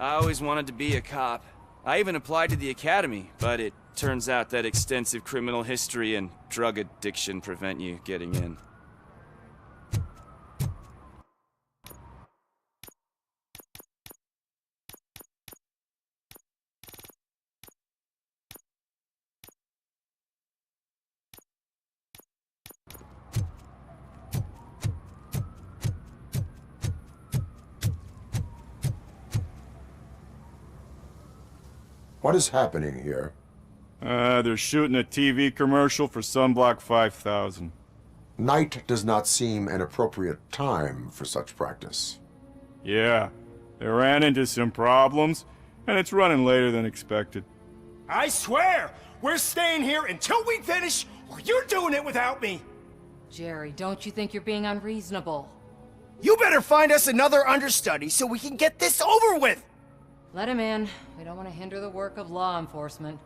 I always wanted to be a cop. I even applied to the academy, but it turns out that extensive criminal history and drug addiction prevent you getting in. What is happening here? They're shooting a TV commercial for Sunblock 5000. Night does not seem an appropriate time for such practice. Yeah, they ran into some problems, and it's running later than expected. I swear, we're staying here until we finish, or you're doing it without me! Jerry, don't you think you're being unreasonable? You better find us another understudy so we can get this over with! Let him in. We don't want to hinder the work of law enforcement.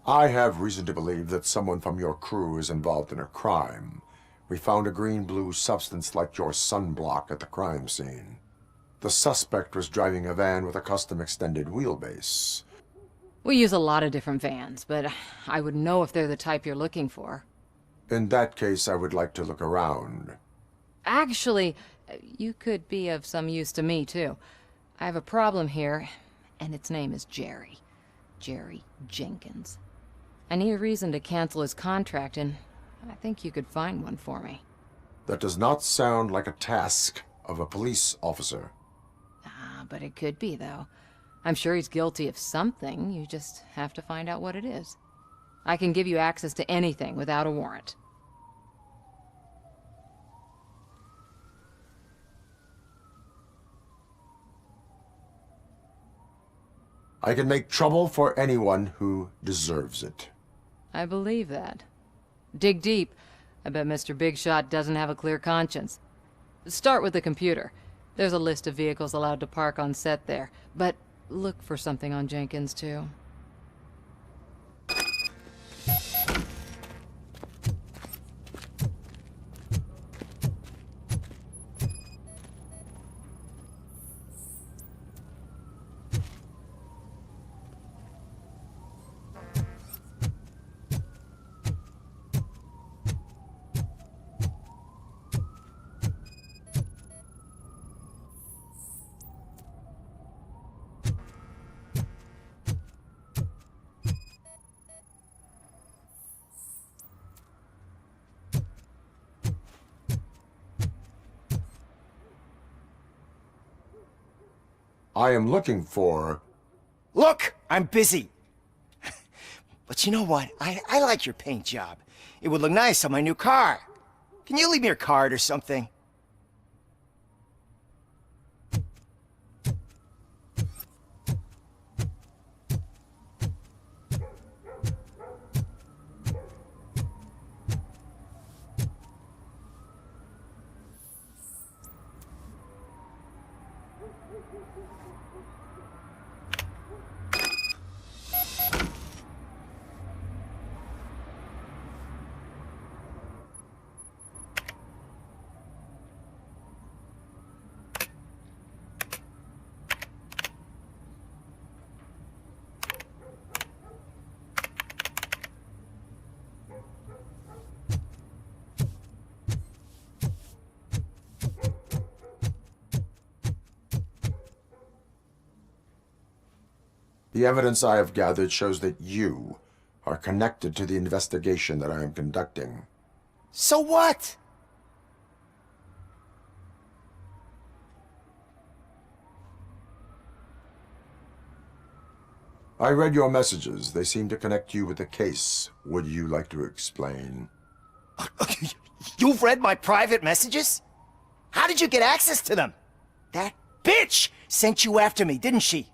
I have reason to believe that someone from your crew is involved in a crime. We found a green-blue substance like your sunblock at the crime scene. The suspect was driving a van with a custom extended wheelbase. We use a lot of different vans, but I wouldn't know if they're the type you're looking for. In that case, I would like to look around. Actually, you could be of some use to me, too. I have a problem here, and its name is Jerry. Jerry Jenkins. I need a reason to cancel his contract, and I think you could find one for me. That does not sound like a task of a police officer. Ah, but it could be, though. I'm sure he's guilty of something. You just have to find out what it is. I can give you access to anything without a warrant. I can make trouble for anyone who deserves it. I believe that. Dig deep. I bet Mr. Big Shot doesn't have a clear conscience. Start with the computer. There's a list of vehicles allowed to park on set there, but look for something on Jenkins, too. I am looking for... Look, I'm busy. But you know what? I like your paint job. It would look nice on my new car. Can you leave me your card or something? The evidence I have gathered shows that you are connected to the investigation that I am conducting. So what? I read your messages. They seem to connect you with the case. Would you like to explain? You've read my private messages? How did you get access to them? That bitch sent you after me, didn't she?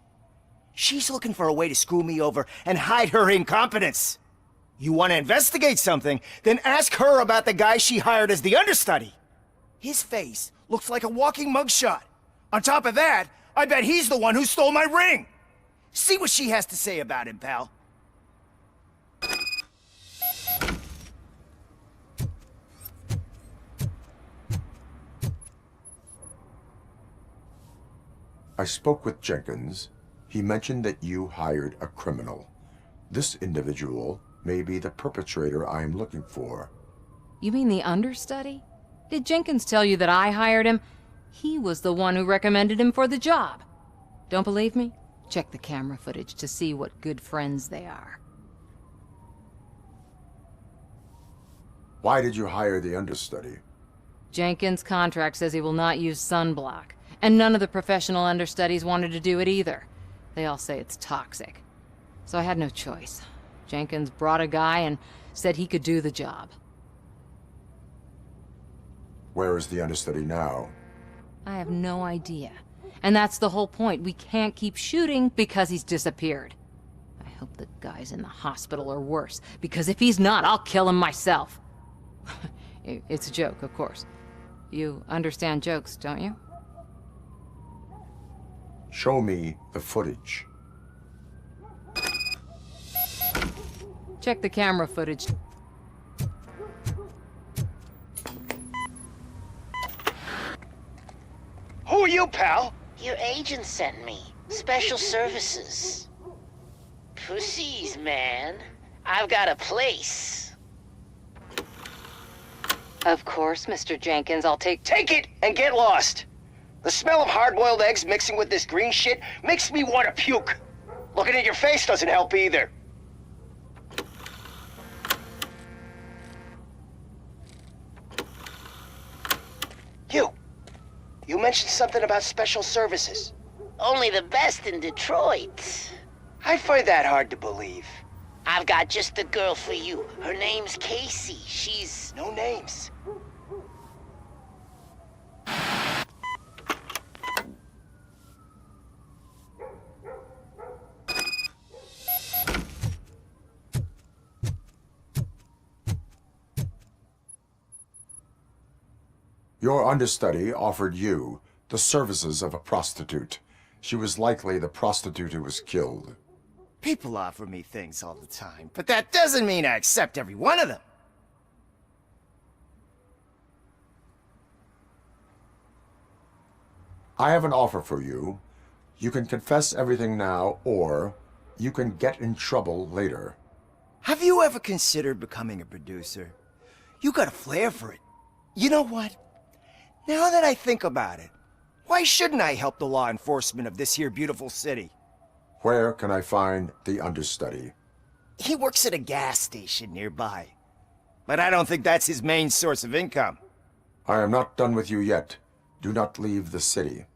She's looking for a way to screw me over and hide her incompetence. You want to investigate something, then ask her about the guy she hired as the understudy. His face looks like a walking mugshot. On top of that, I bet he's the one who stole my ring. See what she has to say about him, pal. I spoke with Jenkins. He mentioned that you hired a criminal. This individual may be the perpetrator I am looking for. You mean the understudy? Did Jenkins tell you that I hired him? He was the one who recommended him for the job. Don't believe me? Check the camera footage to see what good friends they are. Why did you hire the understudy? Jenkins' contract says he will not use sunblock, and none of the professional understudies wanted to do it either. They all say it's toxic. So I had no choice. Jenkins brought a guy and said he could do the job. Where is the understudy now? I have no idea. And that's the whole point. We can't keep shooting because he's disappeared. I hope the guy's in the hospital or worse, because if he's not, I'll kill him myself. It's a joke, of course. You understand jokes, don't you? Show me the footage. Check the camera footage. Who are you, pal? Your agent sent me. Special services. Pussies, man. I've got a place. Of course, Mr. Jenkins, I'll take... Take it and get lost. The smell of hard-boiled eggs mixing with this green shit makes me want to puke. Looking at your face doesn't help either. You mentioned something about special services. Only the best in Detroit. I find that hard to believe. I've got just the girl for you. Her name's Casey. She's... No names. Your understudy offered you the services of a prostitute. She was likely the prostitute who was killed. People offer me things all the time, but that doesn't mean I accept every one of them. I have an offer for you. You can confess everything now, or you can get in trouble later. Have you ever considered becoming a producer? You got a flair for it. You know what? Now that I think about it, why shouldn't I help the law enforcement of this here beautiful city? Where can I find the understudy? He works at a gas station nearby. But I don't think that's his main source of income. I am not done with you yet. Do not leave the city.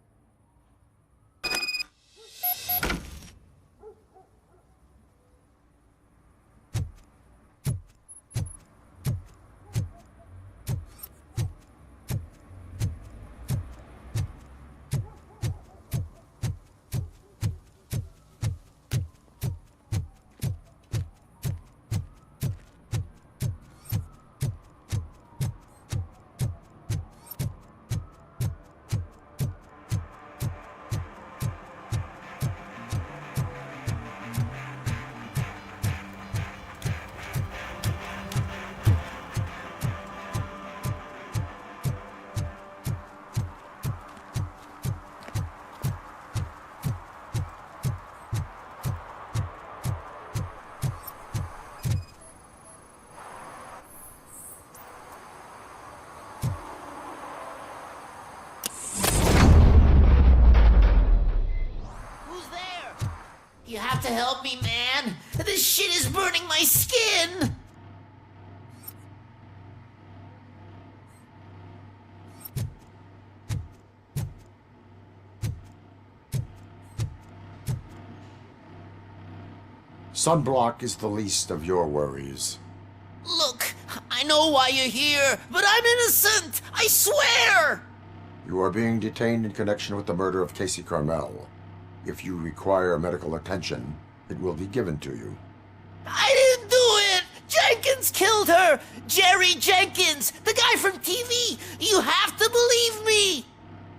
You have to help me, man. This shit is burning my skin. Sunblock is the least of your worries. Look, I know why you're here, but I'm innocent. I swear. You are being detained in connection with the murder of Casey Carmel. If you require medical attention, it will be given to you. I didn't do it! Jenkins killed her! Jerry Jenkins! The guy from TV! You have to believe me!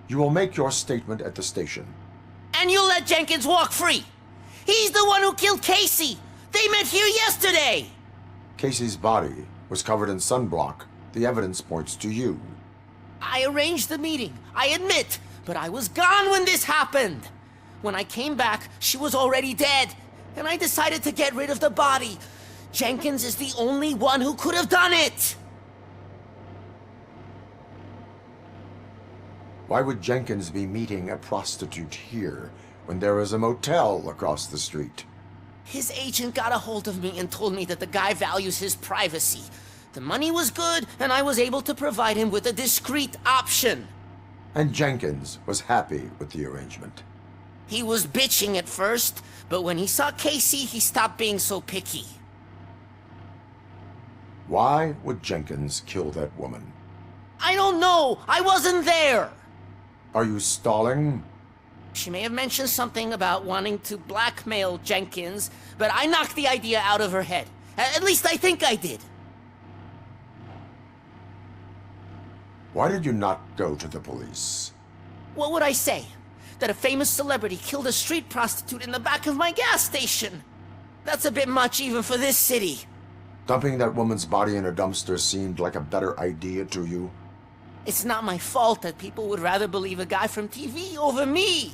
You will make your statement at the station. And you'll let Jenkins walk free! He's the one who killed Casey! They met here yesterday! Casey's body was covered in sunblock. The evidence points to you. I arranged the meeting, I admit. But I was gone when this happened. When I came back, she was already dead, and I decided to get rid of the body. Jenkins is the only one who could have done it! Why would Jenkins be meeting a prostitute here when there is a motel across the street? His agent got a hold of me and told me that the guy values his privacy. The money was good, and I was able to provide him with a discreet option. And Jenkins was happy with the arrangement. He was bitching at first, but when he saw Casey, he stopped being so picky. Why would Jenkins kill that woman? I don't know! I wasn't there! Are you stalling? She may have mentioned something about wanting to blackmail Jenkins, but I knocked the idea out of her head. At least I think I did. Why did you not go to the police? What would I say? That a famous celebrity killed a street prostitute in the back of my gas station? That's a bit much even for this city. Dumping that woman's body in a dumpster seemed like a better idea to you? It's not my fault that people would rather believe a guy from TV over me.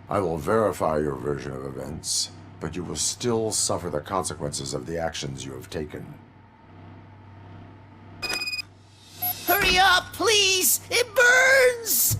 I will verify your version of events, but you will still suffer the consequences of the actions you have taken. Hurry up, please! It burns!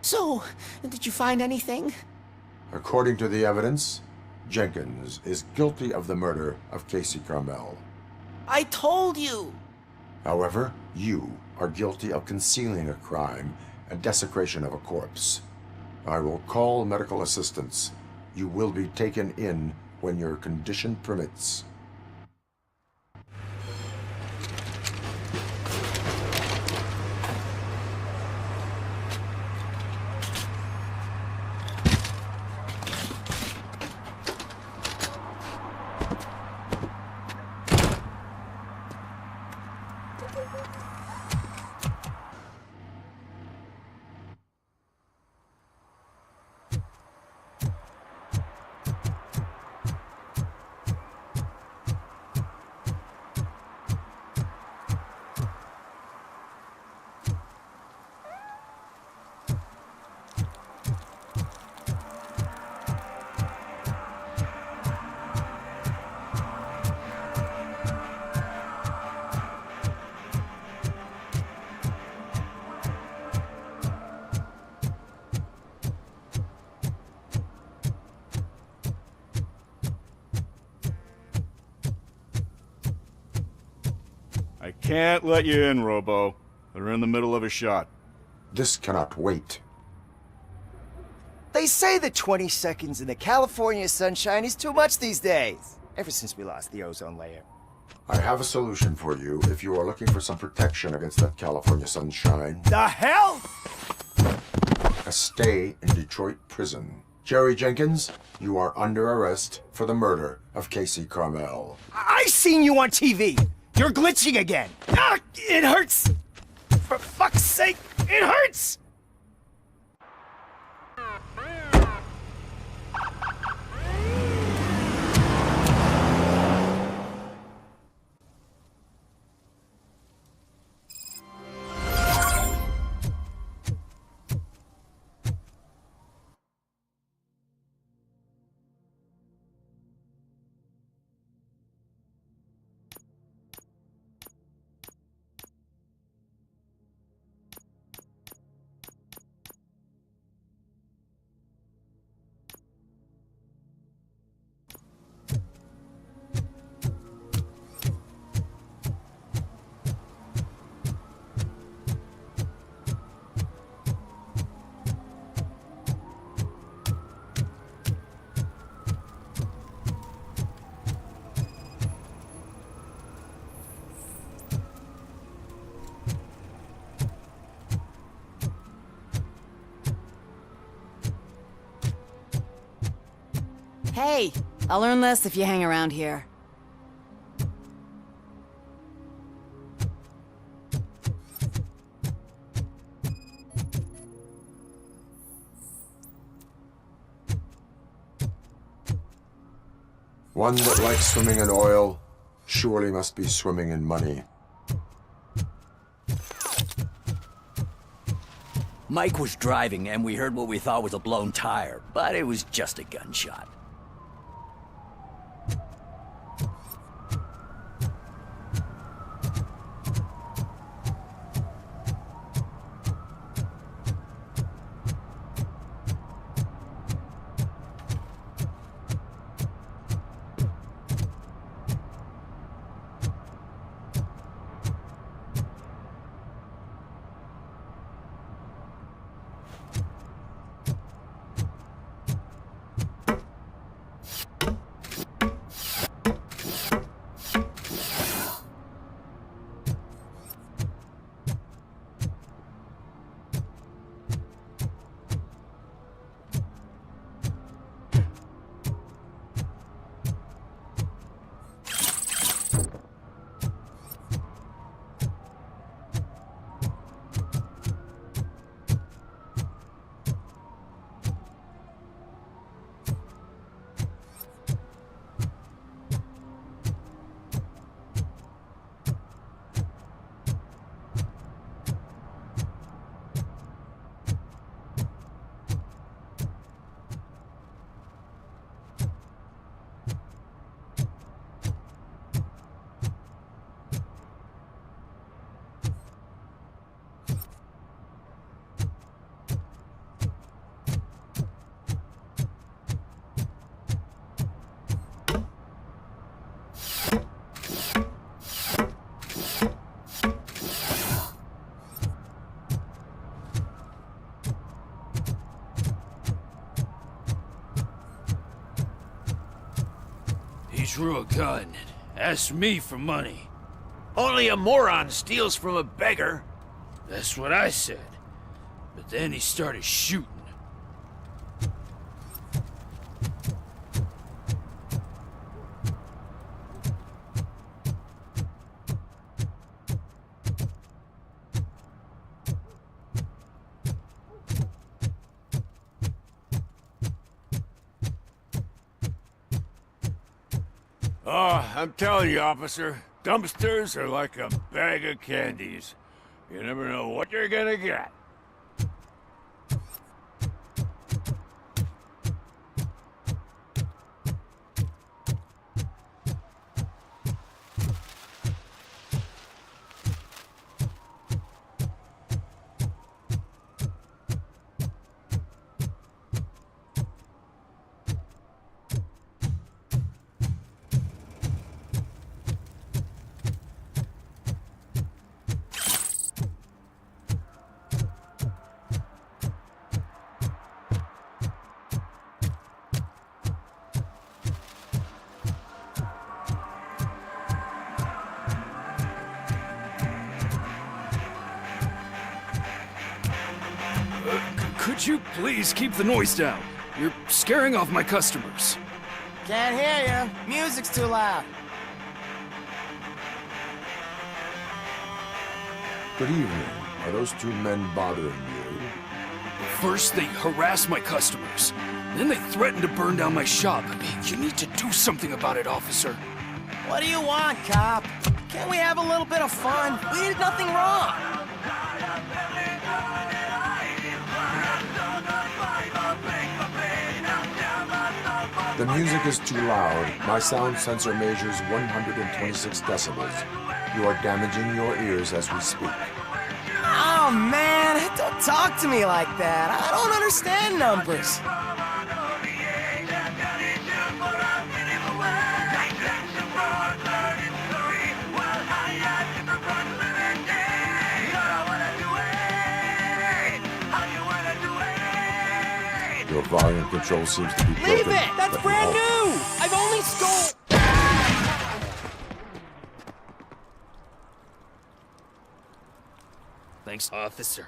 So, did you find anything? According to the evidence, Jenkins is guilty of the murder of Casey Carmel. I told you! However, you are guilty of concealing a crime and desecration of a corpse. I will call medical assistance. You will be taken in when your condition permits. I can't let you in, Robo. They're in the middle of a shot. This cannot wait. They say that 20 seconds in the California sunshine is too much these days. Ever since we lost the ozone layer. I have a solution for you if you are looking for some protection against that California sunshine. The hell? A stay in Detroit prison. Jerry Jenkins, you are under arrest for the murder of Casey Carmel. I seen you on TV. You're glitching again. Ah, it hurts. For fuck's sake, it hurts. Hey, I'll learn less if you hang around here. One that likes swimming in oil surely must be swimming in money. Mike was driving and we heard what we thought was a blown tire, but it was just a gunshot. He drew a gun and asked me for money. Only a moron steals from a beggar. That's what I said. But then he started shooting. Oh, I'm telling you, officer, dumpsters are like a bag of candies. You never know what you're gonna get. Could you please keep the noise down? You're scaring off my customers. Can't hear you. Music's too loud. Good evening. Are those two men bothering you? First, they harass my customers. Then they threaten to burn down my shop. You need to do something about it, officer. What do you want, cop? Can't we have a little bit of fun? We did nothing wrong. The music is too loud. My sound sensor measures 126 decibels. You are damaging your ears as we speak. Oh, man, don't talk to me like that. I don't understand numbers. Your volume control seems to be broken. Leave it! That's brand new! I've only stole... Thanks, officer.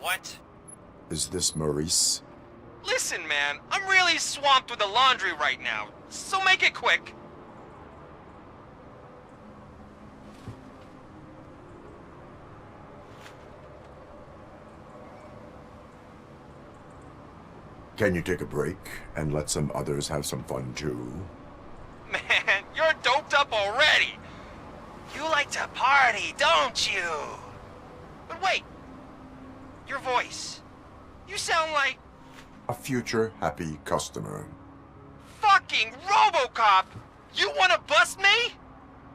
What? Is this Maurice? Listen, man, I'm really swamped with the laundry right now, so make it quick. Can you take a break and let some others have some fun too? Man, you're doped up already. You like to party, don't you? But wait, your voice. You sound like... A future happy customer. Fucking RoboCop! You wanna bust me?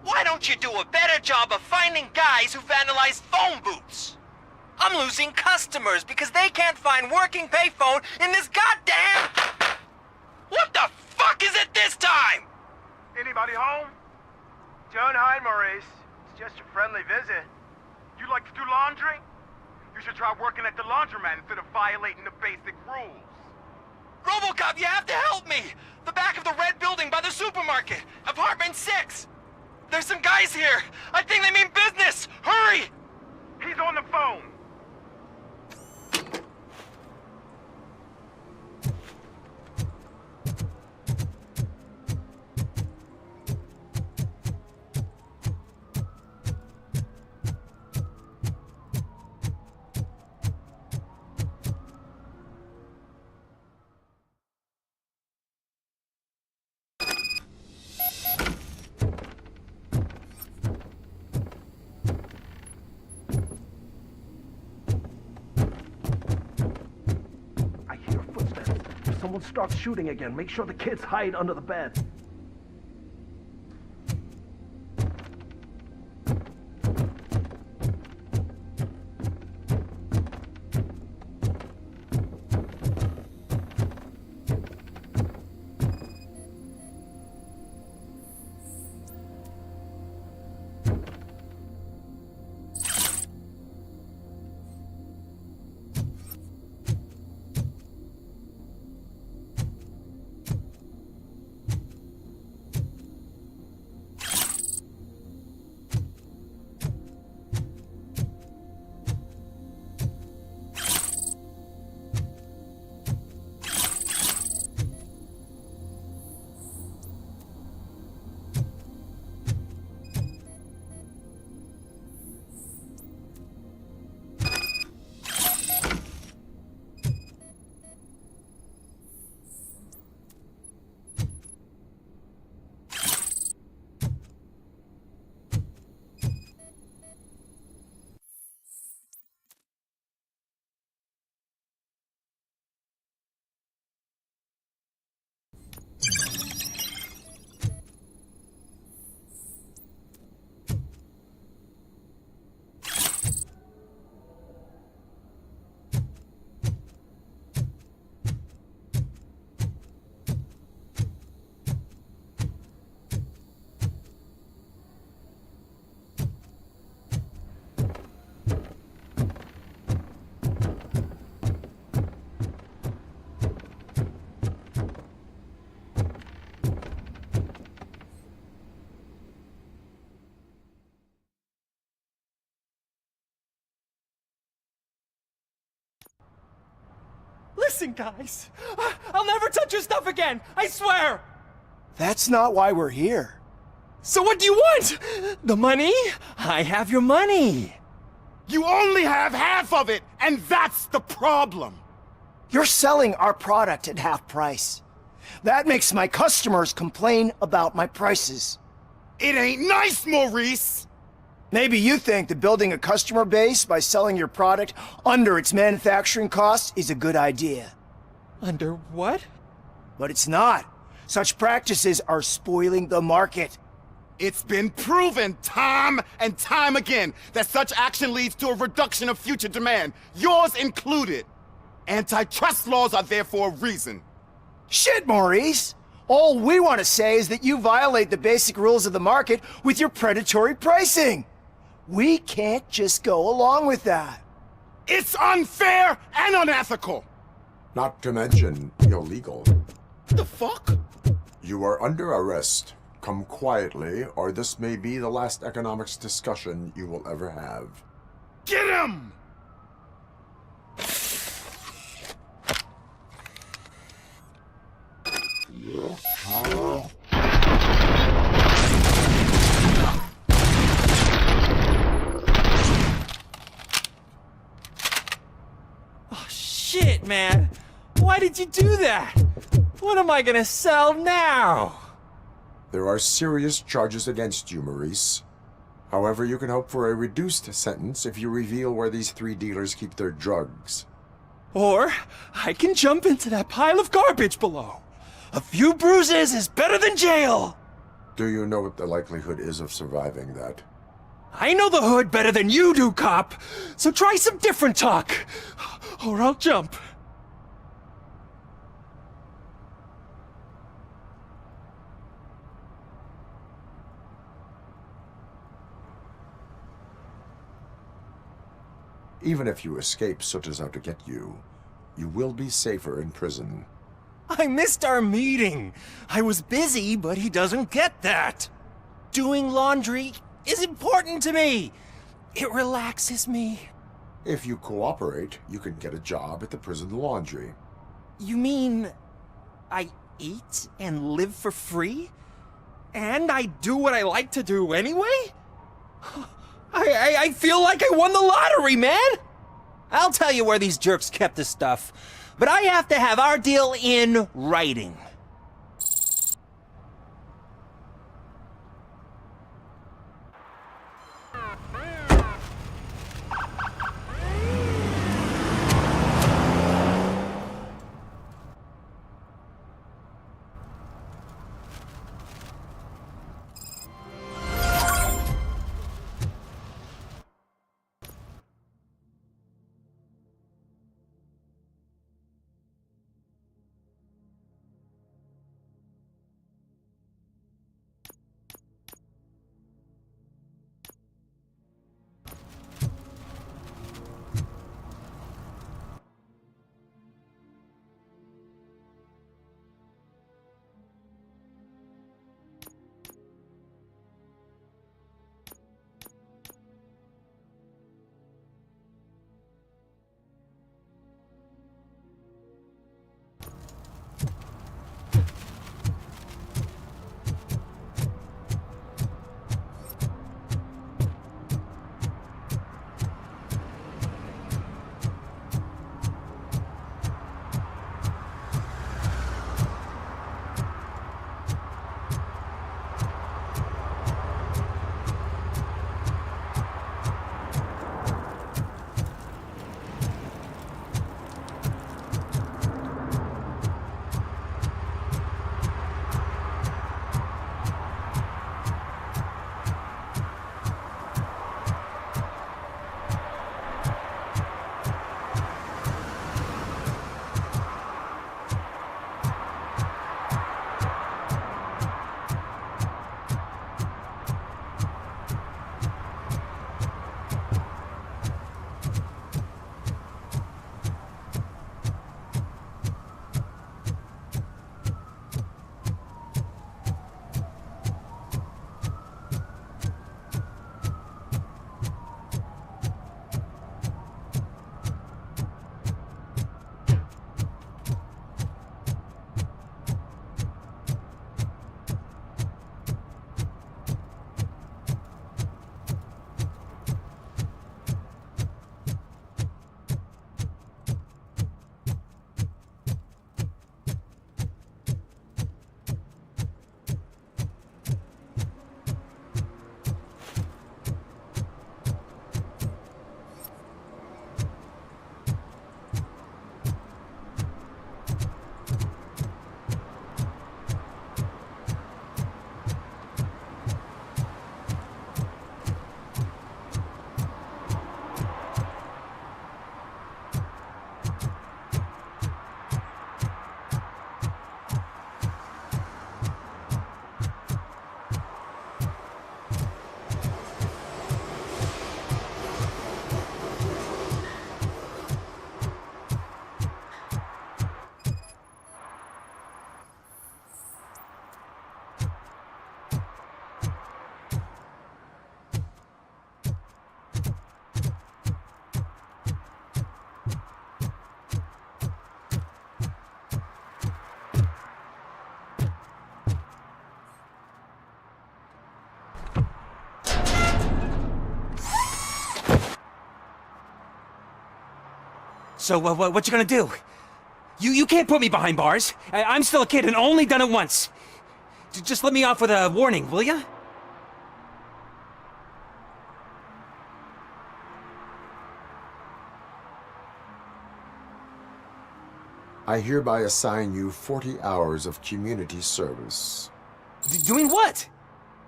Why don't you do a better job of finding guys who vandalize phone booths? I'm losing customers because they can't find working payphone in this goddamn... What the fuck is it this time? Anybody home? Don't hide, Maurice. It's just a friendly visit. You like to do laundry? You should try working at the laundromat instead of violating the basic rules. RoboCop, you have to help me! The back of the red building by the supermarket, apartment 6. There's some guys here. I think they mean business. Hurry! He's on the phone. if someone starts shooting again, make sure the kids hide under the bed. Listen, guys. I'll never touch your stuff again. I swear. That's not why we're here. So what do you want? The money? I have your money. You only have half of it, and that's the problem. You're selling our product at half price. That makes my customers complain about my prices. It ain't nice, Maurice! Maybe you think that building a customer base by selling your product under its manufacturing costs is a good idea. Under what? But it's not. Such practices are spoiling the market. It's been proven time and time again that such action leads to a reduction of future demand, yours included. Antitrust laws are there for a reason. Shit, Maurice! All we want to say is that you violate the basic rules of the market with your predatory pricing. We can't just go along with that. It's unfair and unethical! Not to mention illegal. The fuck? You are under arrest. Come quietly, or this may be the last economics discussion you will ever have. Get him! Oh, shit, man. Why did you do that? What am I gonna sell now? There are serious charges against you, Maurice. However, you can hope for a reduced sentence if you reveal where these 3 dealers keep their drugs. Or I can jump into that pile of garbage below. A few bruises is better than jail. Do you know what the likelihood is of surviving that? I know the hood better than you do, cop. So try some different talk, or I'll jump. Even if you escape Soot is out to get you, you will be safer in prison. I missed our meeting. I was busy, but he doesn't get that. Doing laundry is important to me. It relaxes me. If you cooperate, you can get a job at the prison laundry. You mean I eat and live for free? And I do what I like to do anyway? I feel like I won the lottery, man! I'll tell you where these jerks kept the stuff, but I have to have our deal in writing. So, what you gonna do? You can't put me behind bars. I'm still a kid and only done it once. Just let me off with a warning, will ya? I hereby assign you 40 hours of community service. Doing what?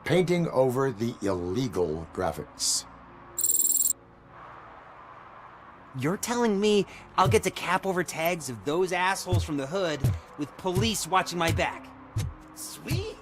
Painting over the illegal graphics. You're telling me I'll get to cap over tags of those assholes from the hood with police watching my back? Sweet.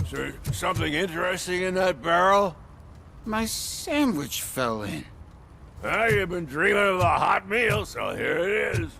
Is there something interesting in that barrel? My sandwich fell in. Well, you've been dreaming of a hot meal, so here it is.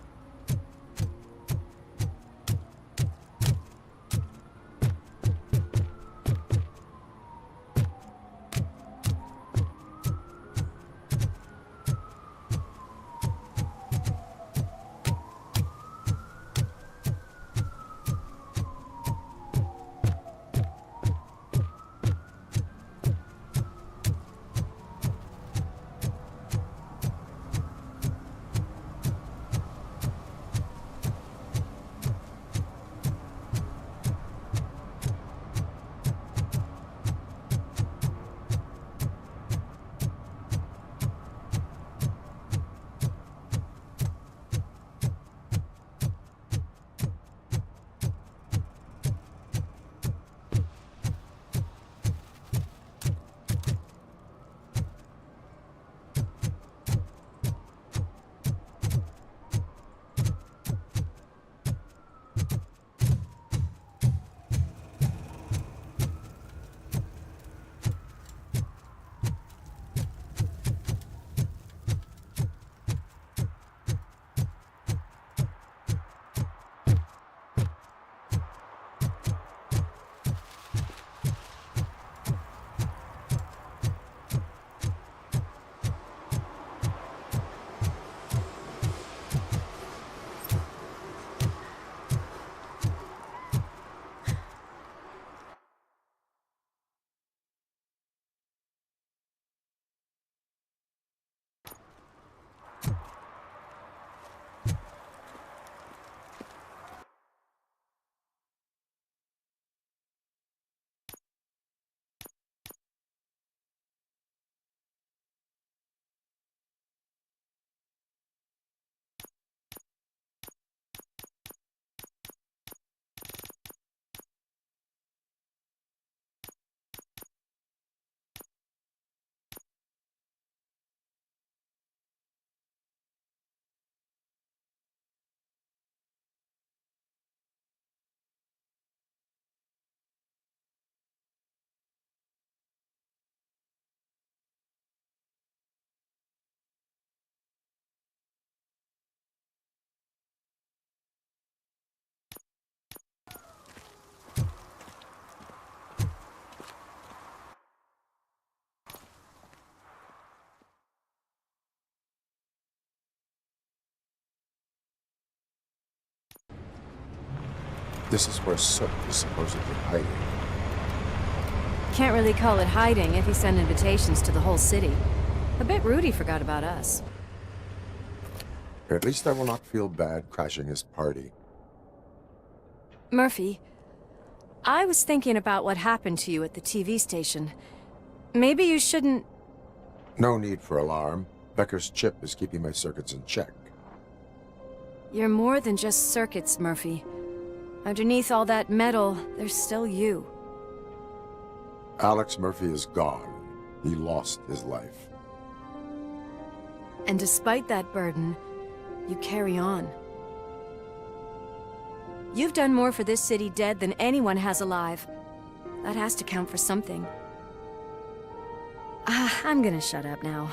This is where Soot is supposedly hiding. Can't really call it hiding if he sent invitations to the whole city. A bit rude he forgot about us. At least I will not feel bad crashing his party. Murphy, I was thinking about what happened to you at the TV station. Maybe you shouldn't... No need for alarm. Becker's chip is keeping my circuits in check. You're more than just circuits, Murphy. Underneath all that metal, there's still you. Alex Murphy is gone. He lost his life. And despite that burden, you carry on. You've done more for this city dead than anyone has alive. That has to count for something. I'm gonna shut up now.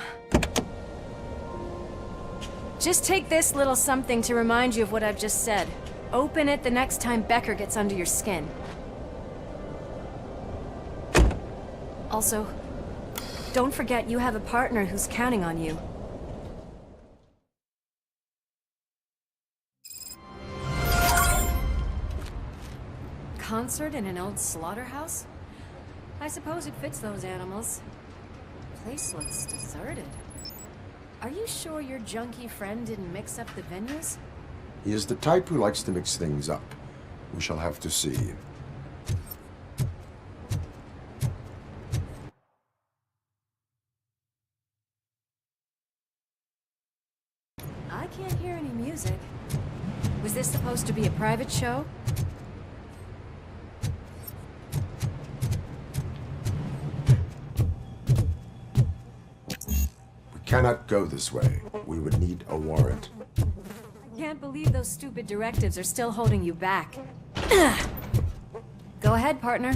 Just take this little something to remind you of what I've just said. Open it the next time Becker gets under your skin. Also, don't forget you have a partner who's counting on you. Concert in an old slaughterhouse? I suppose it fits those animals. Place looks deserted. Are you sure your junkie friend didn't mix up the venues? He is the type who likes to mix things up. We shall have to see. I can't hear any music. Was this supposed to be a private show? We cannot go this way. We would need a warrant. I can't believe those stupid directives are still holding you back. Go ahead, partner.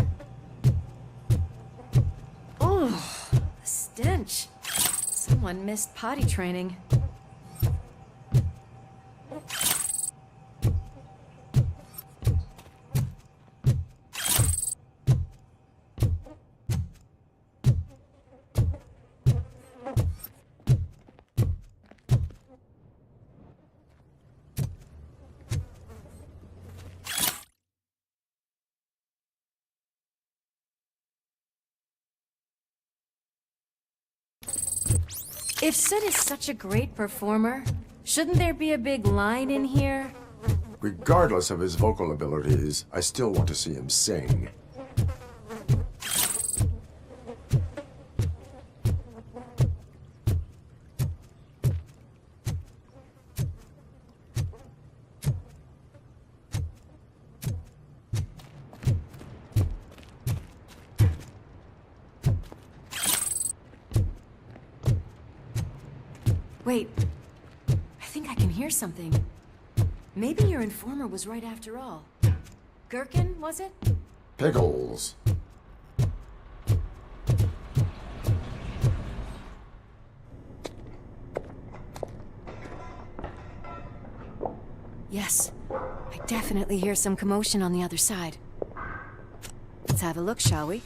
Oh, the stench. Someone missed potty training. If Sid is such a great performer, shouldn't there be a big line in here? Regardless of his vocal abilities, I still want to see him sing. Wait, I think I can hear something. Maybe your informer was right after all. Gherkin, was it? Pickles. Yes, I definitely hear some commotion on the other side. Let's have a look, shall we?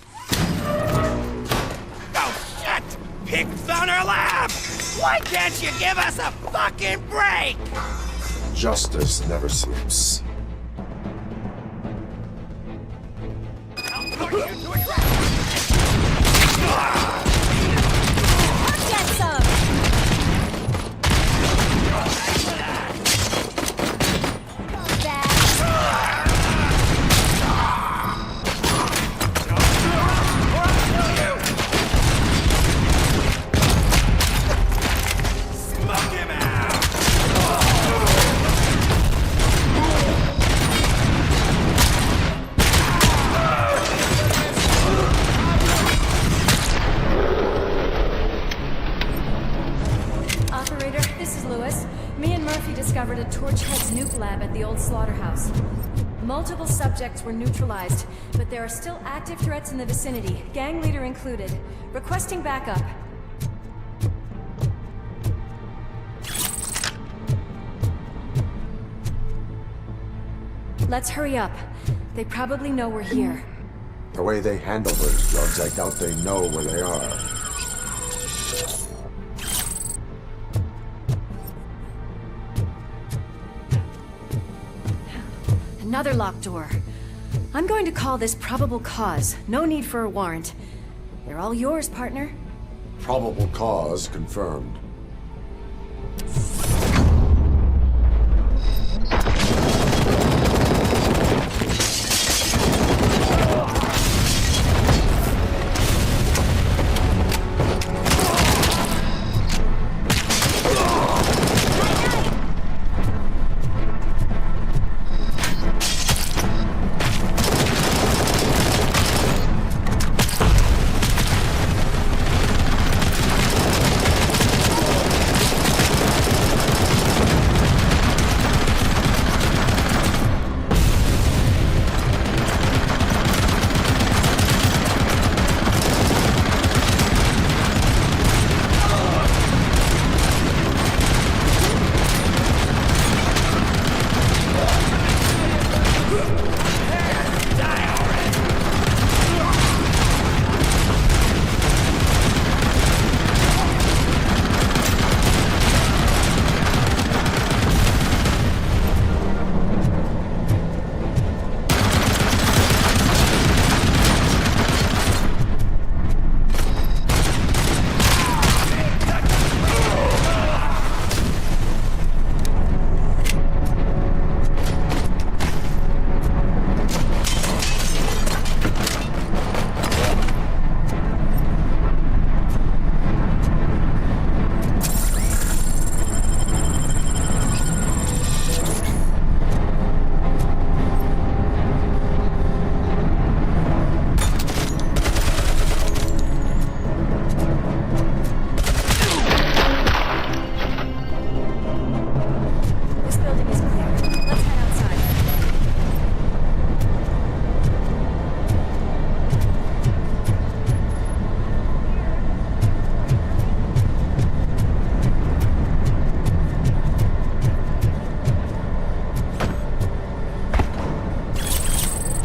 Oh, shit! Pigs on our lap! Why can't you give us a fucking break? Justice never sleeps. I'll put you to a Get some! Discovered a Torchhead's nuke lab at the old slaughterhouse. Multiple subjects were neutralized, but there are still active threats in the vicinity, gang leader included. Requesting backup. Let's hurry up. They probably know we're here. The way they handle those drugs, I doubt they know where they are. Another locked door. I'm going to call this probable cause. No need for a warrant. They're all yours, partner. Probable cause confirmed.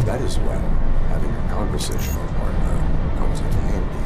That is when having a conversational partner comes in handy.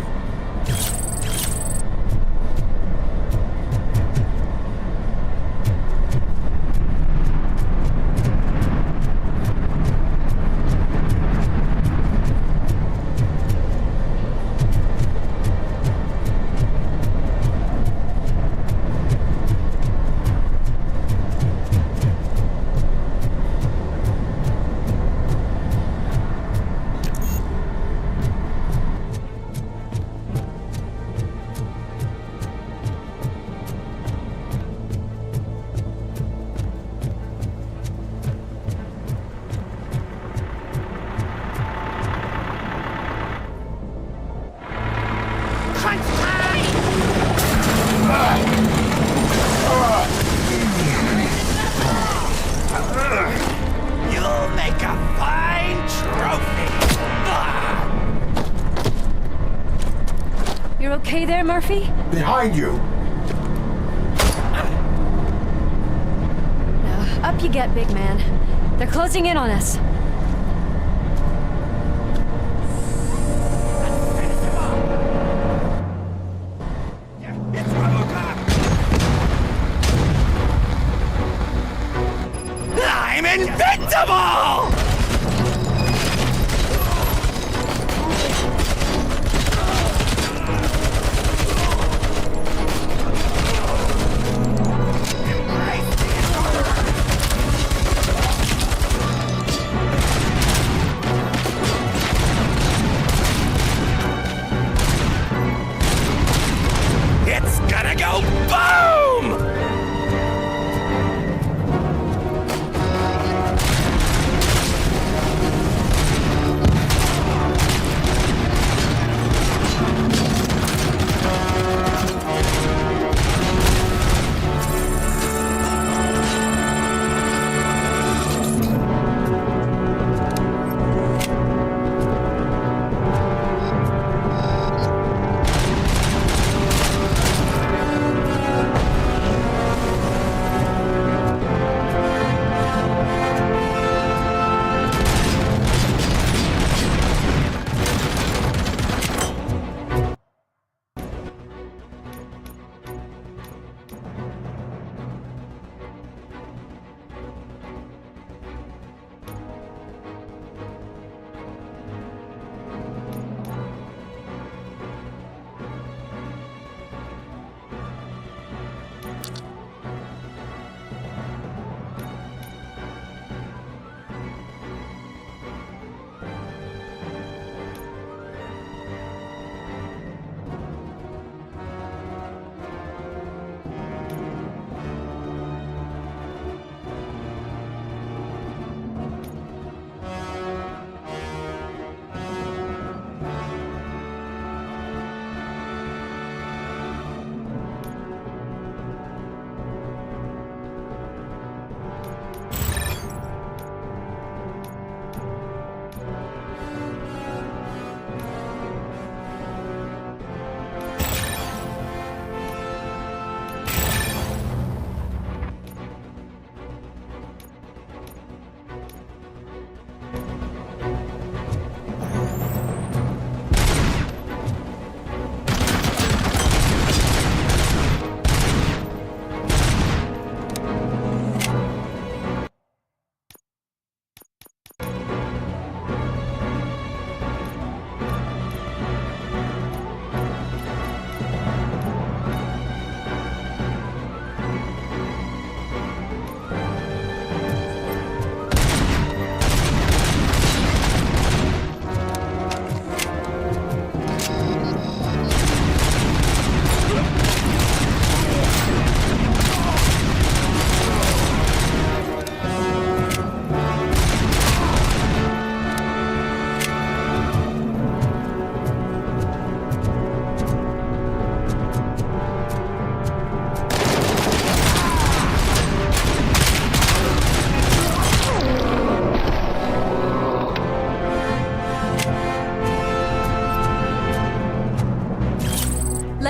You'll make a fine trophy. You're okay there, Murphy? Behind you! Up you get, big man. They're closing in on us. It's RoboCop! I'm invincible!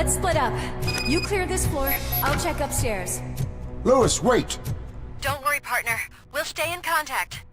let's split up. You clear this floor, I'll check upstairs. Lewis, wait! Don't worry, partner. We'll stay in contact.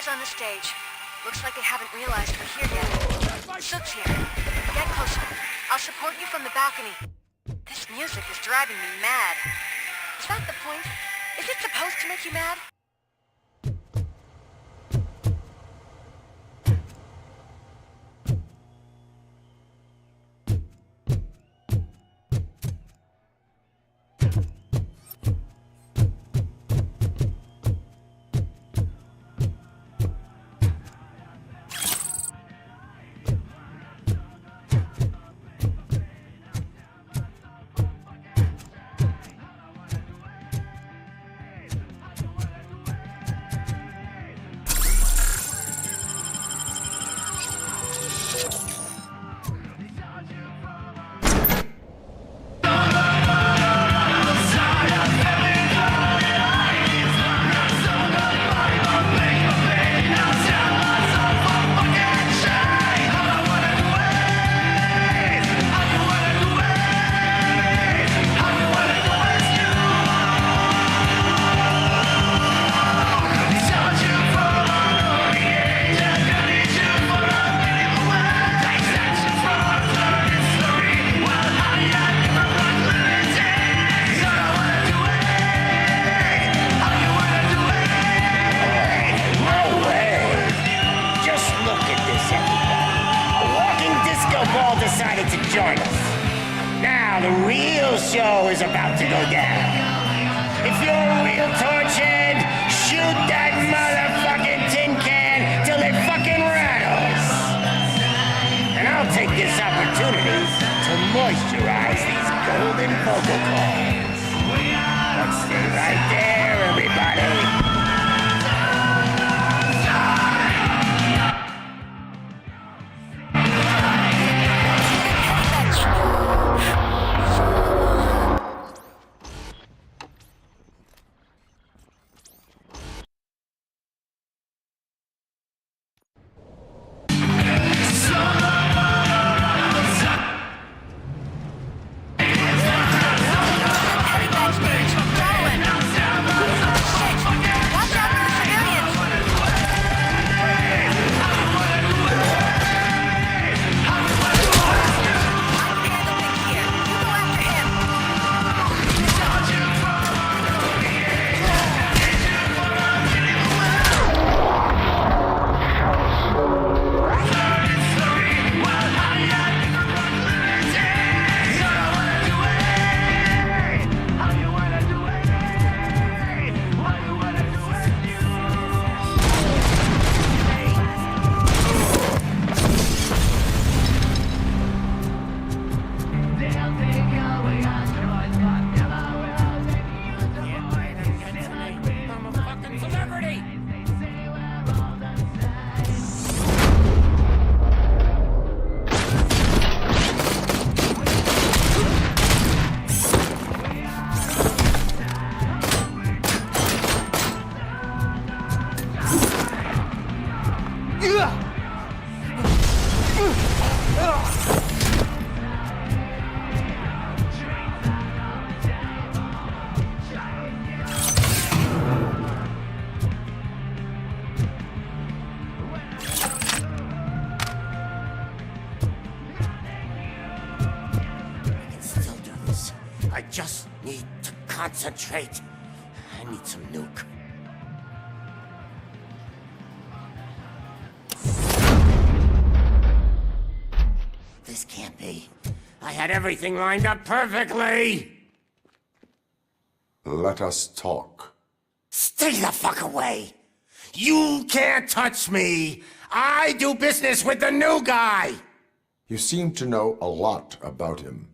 On the stage. Looks like they haven't realized we're here yet. Sook's here. Get closer. I'll support you from the balcony. This music is driving me mad. Is that the point? Is it supposed to make you mad? Show is about to go down. If you're a real torchhead, shoot that motherfucking tin can till it fucking rattles. And I'll take this opportunity to moisturize these golden vocal cords. Let's stay right there, everybody. I just need to concentrate. I need some nuke. This can't be. I had everything lined up perfectly! Let us talk. Stay the fuck away! You can't touch me! I do business with the new guy! You seem to know a lot about him.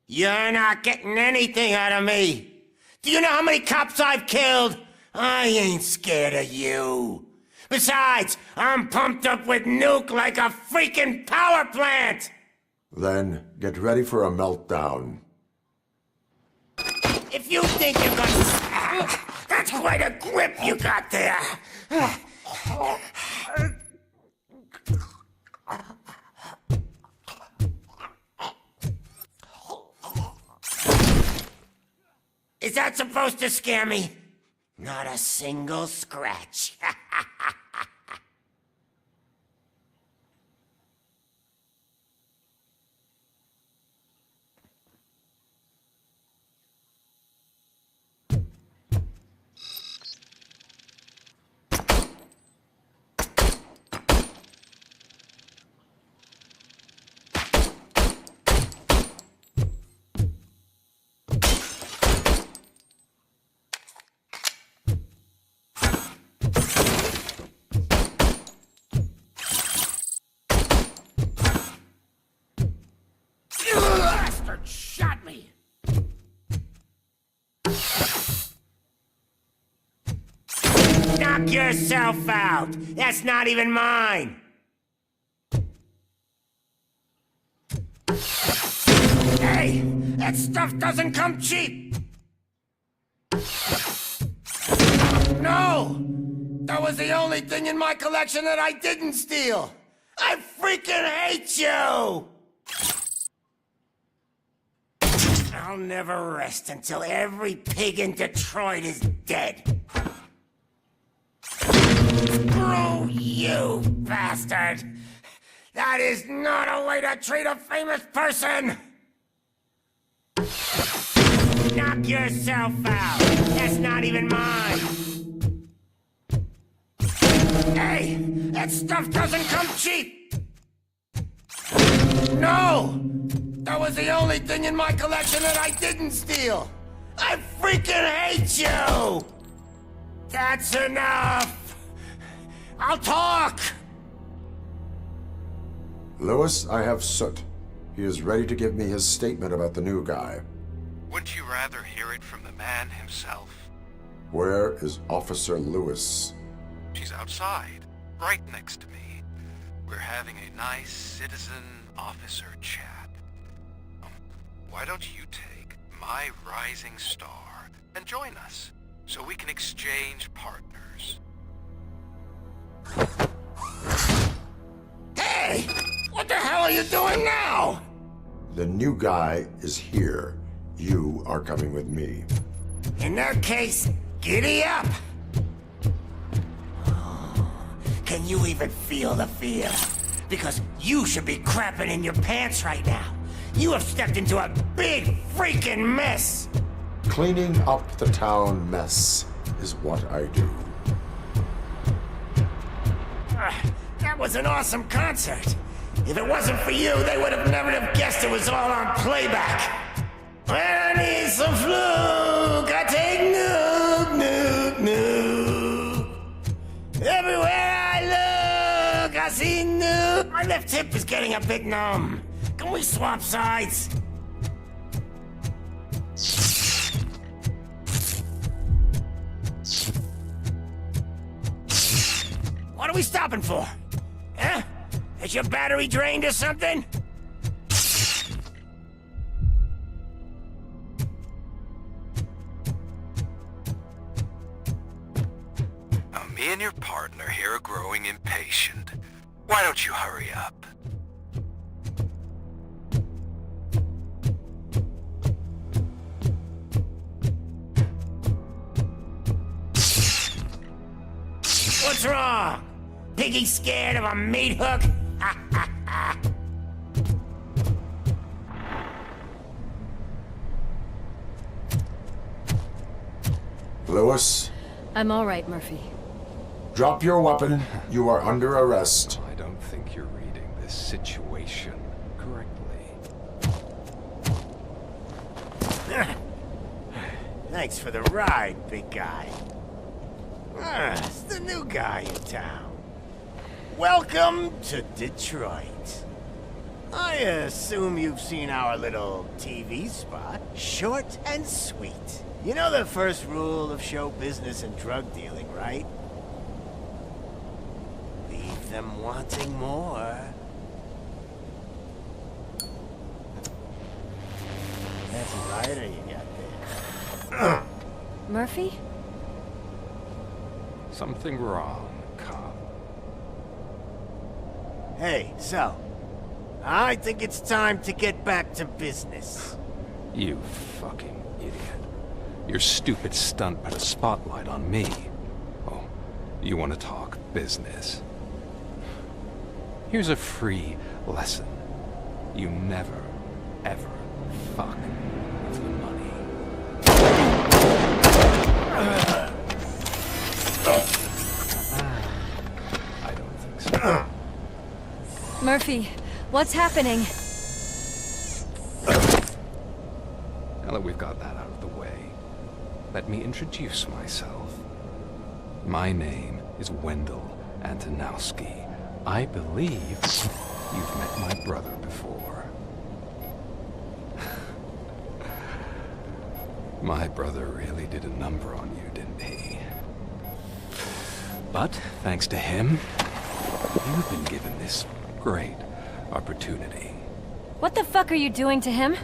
You're not getting anything out of me! Do you know how many cops I've killed? I ain't scared of you. Besides, I'm pumped up with nuke like a freaking power plant! Then get ready for a meltdown. If you think you're gonna... That's quite a grip you got there! Is that supposed to scare me? Not a single scratch. Shot me! Knock yourself out! That's not even mine! Hey! That stuff doesn't come cheap! No! That was the only thing in my collection that I didn't steal! I freaking hate you! I'll never rest until every pig in Detroit is dead. Screw you, bastard! That is not a way to treat a famous person! Knock yourself out! That's not even mine! Hey! That stuff doesn't come cheap! No! That was the only thing in my collection that I didn't steal! I freaking hate you! That's enough! I'll talk! Lewis, I have Soot. He is ready to give me his statement about the new guy. Wouldn't you rather hear it from the man himself? Where is Officer Lewis? She's outside, right next to me. We're having a nice citizen-officer chat. Why don't you take my rising star and join us, so we can exchange partners? Hey! What the hell are you doing now? The new guy is here. You are coming with me. In that case, giddy up! Can you even feel the fear? Because you should be crapping in your pants right now. You have stepped into a big freaking mess! Cleaning up the town mess is what I do. That was an awesome concert. If it wasn't for you, they would have never have guessed it was all on playback. When I need some fluke, I take nuke, nuke, nuke. Everywhere I look, I see nuke. My left hip is getting a bit numb. Can we swap sides? What are we stopping for? Huh? Is your battery drained or something? Now, me and your partner here are growing impatient. Why don't you hurry up? What's wrong? Piggy scared of a meat hook? Lewis? I'm all right, Murphy. Drop your weapon. You are under arrest. I don't think you're reading this situation correctly. Thanks for the ride, big guy. It's the new guy in town. Welcome to Detroit. I assume you've seen our little TV spot. Short and sweet. You know the first rule of show business and drug dealing, right? Leave them wanting more. That's a rider you got there. Murphy? Something wrong, cop. Hey, so, I think it's time to get back to business. You fucking idiot. Your stupid stunt put a spotlight on me. Oh, you want to talk business? Here's a free lesson. You never, ever fuck with the money. I don't think so. Murphy, what's happening? Now that we've got that out of the way, let me introduce myself. My name is Wendell Antonowski. I believe you've met my brother before. My brother really did a number on you, didn't he? But, thanks to him, you've been given this great opportunity. What the fuck are you doing to him?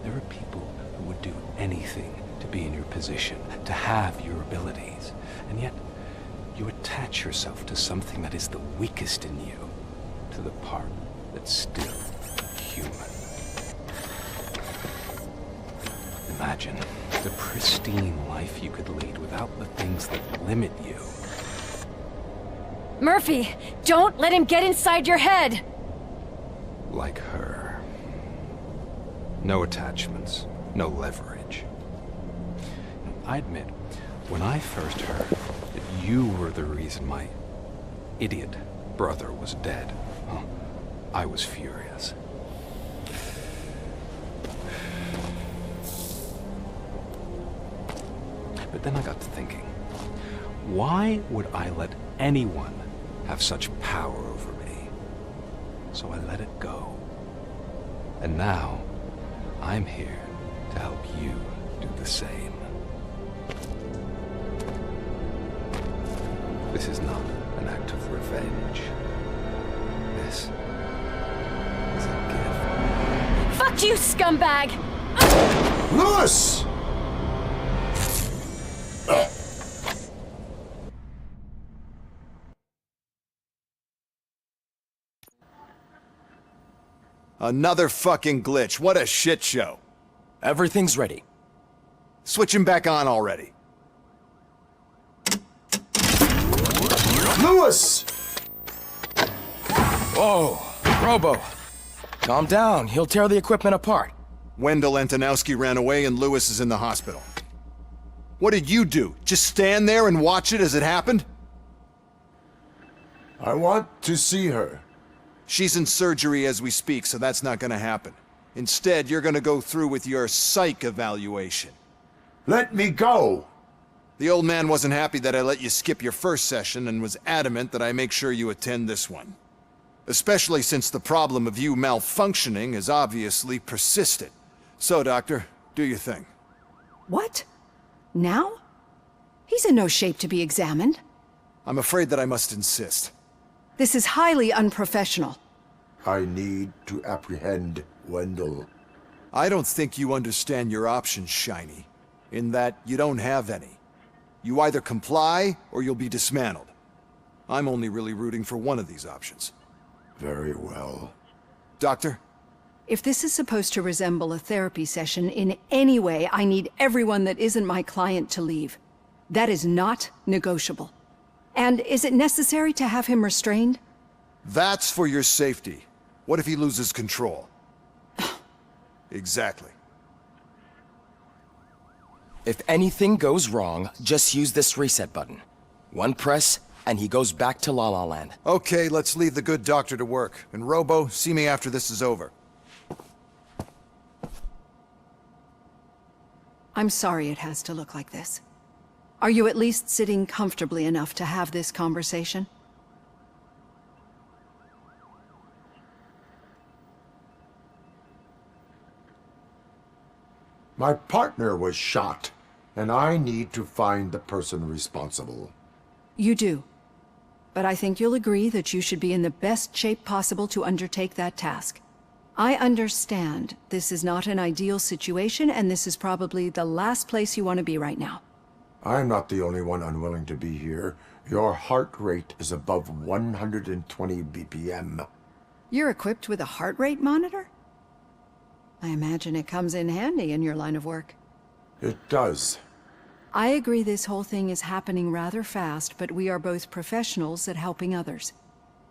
There are people who would do anything to be in your position, to have your abilities, and yet you attach yourself to something that is the weakest in you, to the part that's still human. Imagine the pristine life you could lead without the things that limit you. Murphy, don't let him get inside your head! Like her. No attachments, no leverage. I admit, when I first heard that you were the reason my idiot brother was dead, I was furious. But then I got to thinking, why would I let anyone have such power over me? So I let it go. And now, I'm here to help you do the same. This is not an act of revenge. This is a gift. Fuck you, scumbag! Lewis! Another fucking glitch. What a shit show. Everything's ready. Switch him back on already. Lewis! Whoa, Robo. Calm down. He'll tear the equipment apart. Wendell Antonowski ran away and Lewis is in the hospital. What did you do? Just stand there and watch it as it happened? I want to see her. She's in surgery as we speak, so that's not gonna happen. Instead, you're gonna go through with your psych evaluation. Let me go! The old man wasn't happy that I let you skip your first session and was adamant that I make sure you attend this one. Especially since the problem of you malfunctioning has obviously persisted. So, Doctor, do your thing. What? Now? He's in no shape to be examined. I'm afraid that I must insist. This is highly unprofessional. I need to apprehend Wendell. I don't think you understand your options, Shiny. In that you don't have any. You either comply, or you'll be dismantled. I'm only really rooting for one of these options. Very well. Doctor? If this is supposed to resemble a therapy session in any way, I need everyone that isn't my client to leave. That is not negotiable. And is it necessary to have him restrained? That's for your safety. What if he loses control? Exactly. If anything goes wrong, just use this reset button. One press, and he goes back to La La Land. Okay, let's leave the good doctor to work. And Robo, see me after this is over. I'm sorry it has to look like this. Are you at least sitting comfortably enough to have this conversation? My partner was shot, and I need to find the person responsible. You do. But I think you'll agree that you should be in the best shape possible to undertake that task. I understand this is not an ideal situation, and this is probably the last place you want to be right now. I'm not the only one unwilling to be here. Your heart rate is above 120 BPM. You're equipped with a heart rate monitor? I imagine it comes in handy in your line of work. It does. I agree this whole thing is happening rather fast, but we are both professionals at helping others.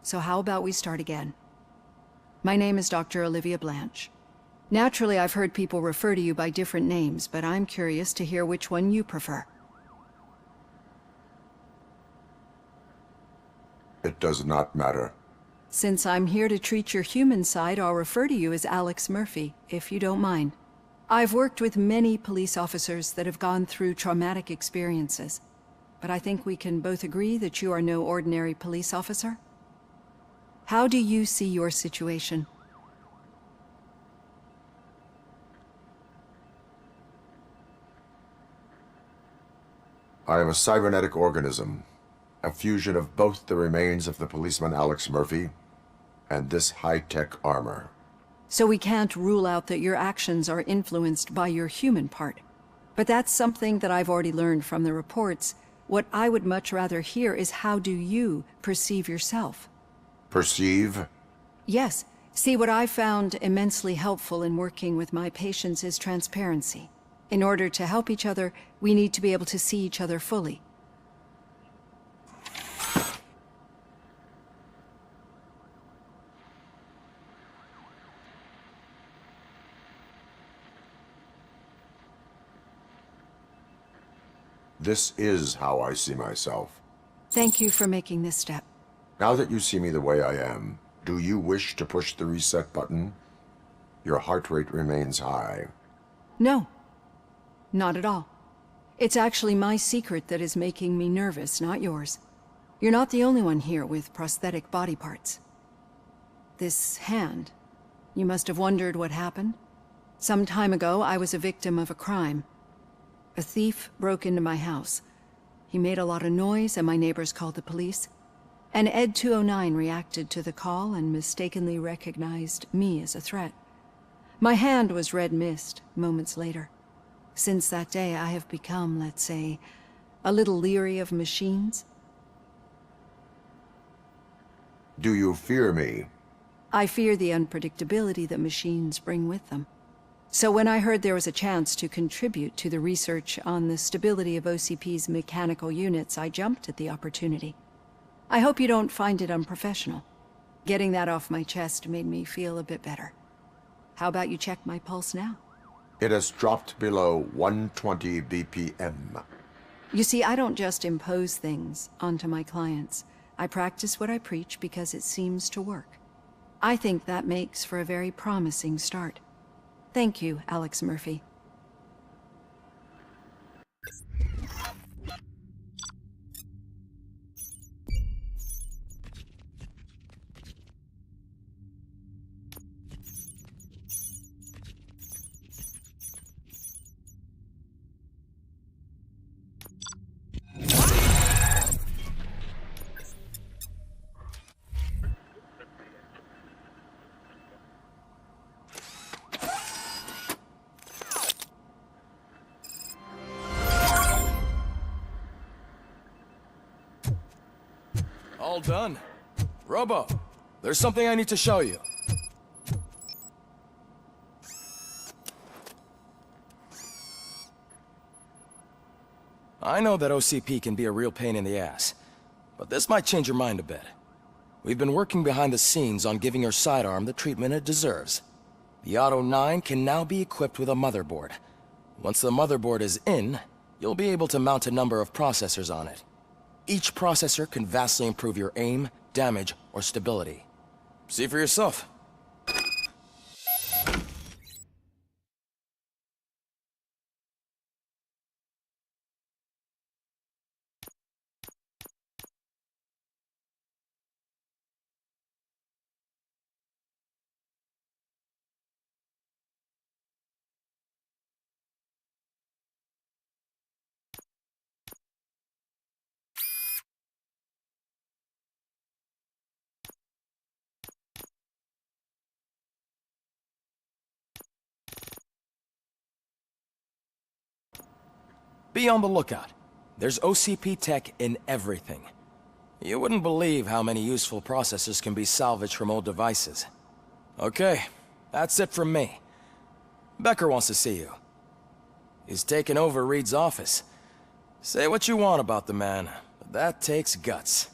So how about we start again? My name is Dr. Olivia Blanche. Naturally, I've heard people refer to you by different names, but I'm curious to hear which one you prefer. It does not matter. Since I'm here to treat your human side, I'll refer to you as Alex Murphy, if you don't mind. I've worked with many police officers that have gone through traumatic experiences, but I think we can both agree that you are no ordinary police officer. How do you see your situation? I am a cybernetic organism, a fusion of both the remains of the policeman Alex Murphy and this high-tech armor. So we can't rule out that your actions are influenced by your human part. But that's something that I've already learned from the reports. What I would much rather hear is how do you perceive yourself? Perceive? Yes. See, what I found immensely helpful in working with my patients is transparency. In order to help each other, we need to be able to see each other fully. This is how I see myself. Thank you for making this step. Now that you see me the way I am, do you wish to push the reset button? Your heart rate remains high. No. Not at all. It's actually my secret that is making me nervous, not yours. You're not the only one here with prosthetic body parts. This hand. You must have wondered what happened. Some time ago, I was a victim of a crime. A thief broke into my house. He made a lot of noise and my neighbors called the police. And Ed 209 reacted to the call and mistakenly recognized me as a threat. My hand was red mist moments later. Since that day, I have become, let's say, a little leery of machines. Do you fear me? I fear the unpredictability that machines bring with them. So when I heard there was a chance to contribute to the research on the stability of OCP's mechanical units, I jumped at the opportunity. I hope you don't find it unprofessional. Getting that off my chest made me feel a bit better. How about you check my pulse now? It has dropped below 120 BPM. You see, I don't just impose things onto my clients. I practice what I preach because it seems to work. I think that makes for a very promising start. Thank you, Alex Murphy. All done. Robo, there's something I need to show you. I know that OCP can be a real pain in the ass, but this might change your mind a bit. We've been working behind the scenes on giving your sidearm the treatment it deserves. The Auto 9 can now be equipped with a motherboard. Once the motherboard is in, you'll be able to mount a number of processors on it. Each processor can vastly improve your aim, damage, or stability. See for yourself. Be on the lookout. There's OCP tech in everything. You wouldn't believe how many useful processors can be salvaged from old devices. Okay, that's it from me. Becker wants to see you. He's taken over Reed's office. Say what you want about the man, but that takes guts.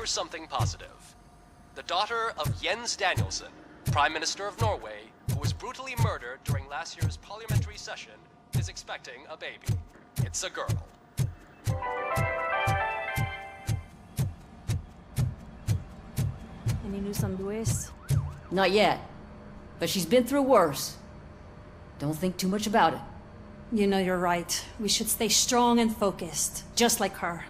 for something positive. The daughter of Jens Danielson, Prime Minister of Norway, who was brutally murdered during last year's parliamentary session, is expecting a baby. It's a girl. Any news on Luis? Not yet. But she's been through worse. Don't think too much about it. You know you're right. We should stay strong and focused, just like her.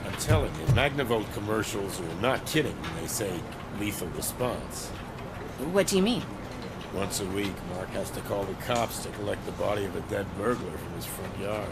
I'm telling you, Magnavolt commercials are not kidding when they say lethal response. What do you mean? Once a week, Mark has to call the cops to collect the body of a dead burglar from his front yard.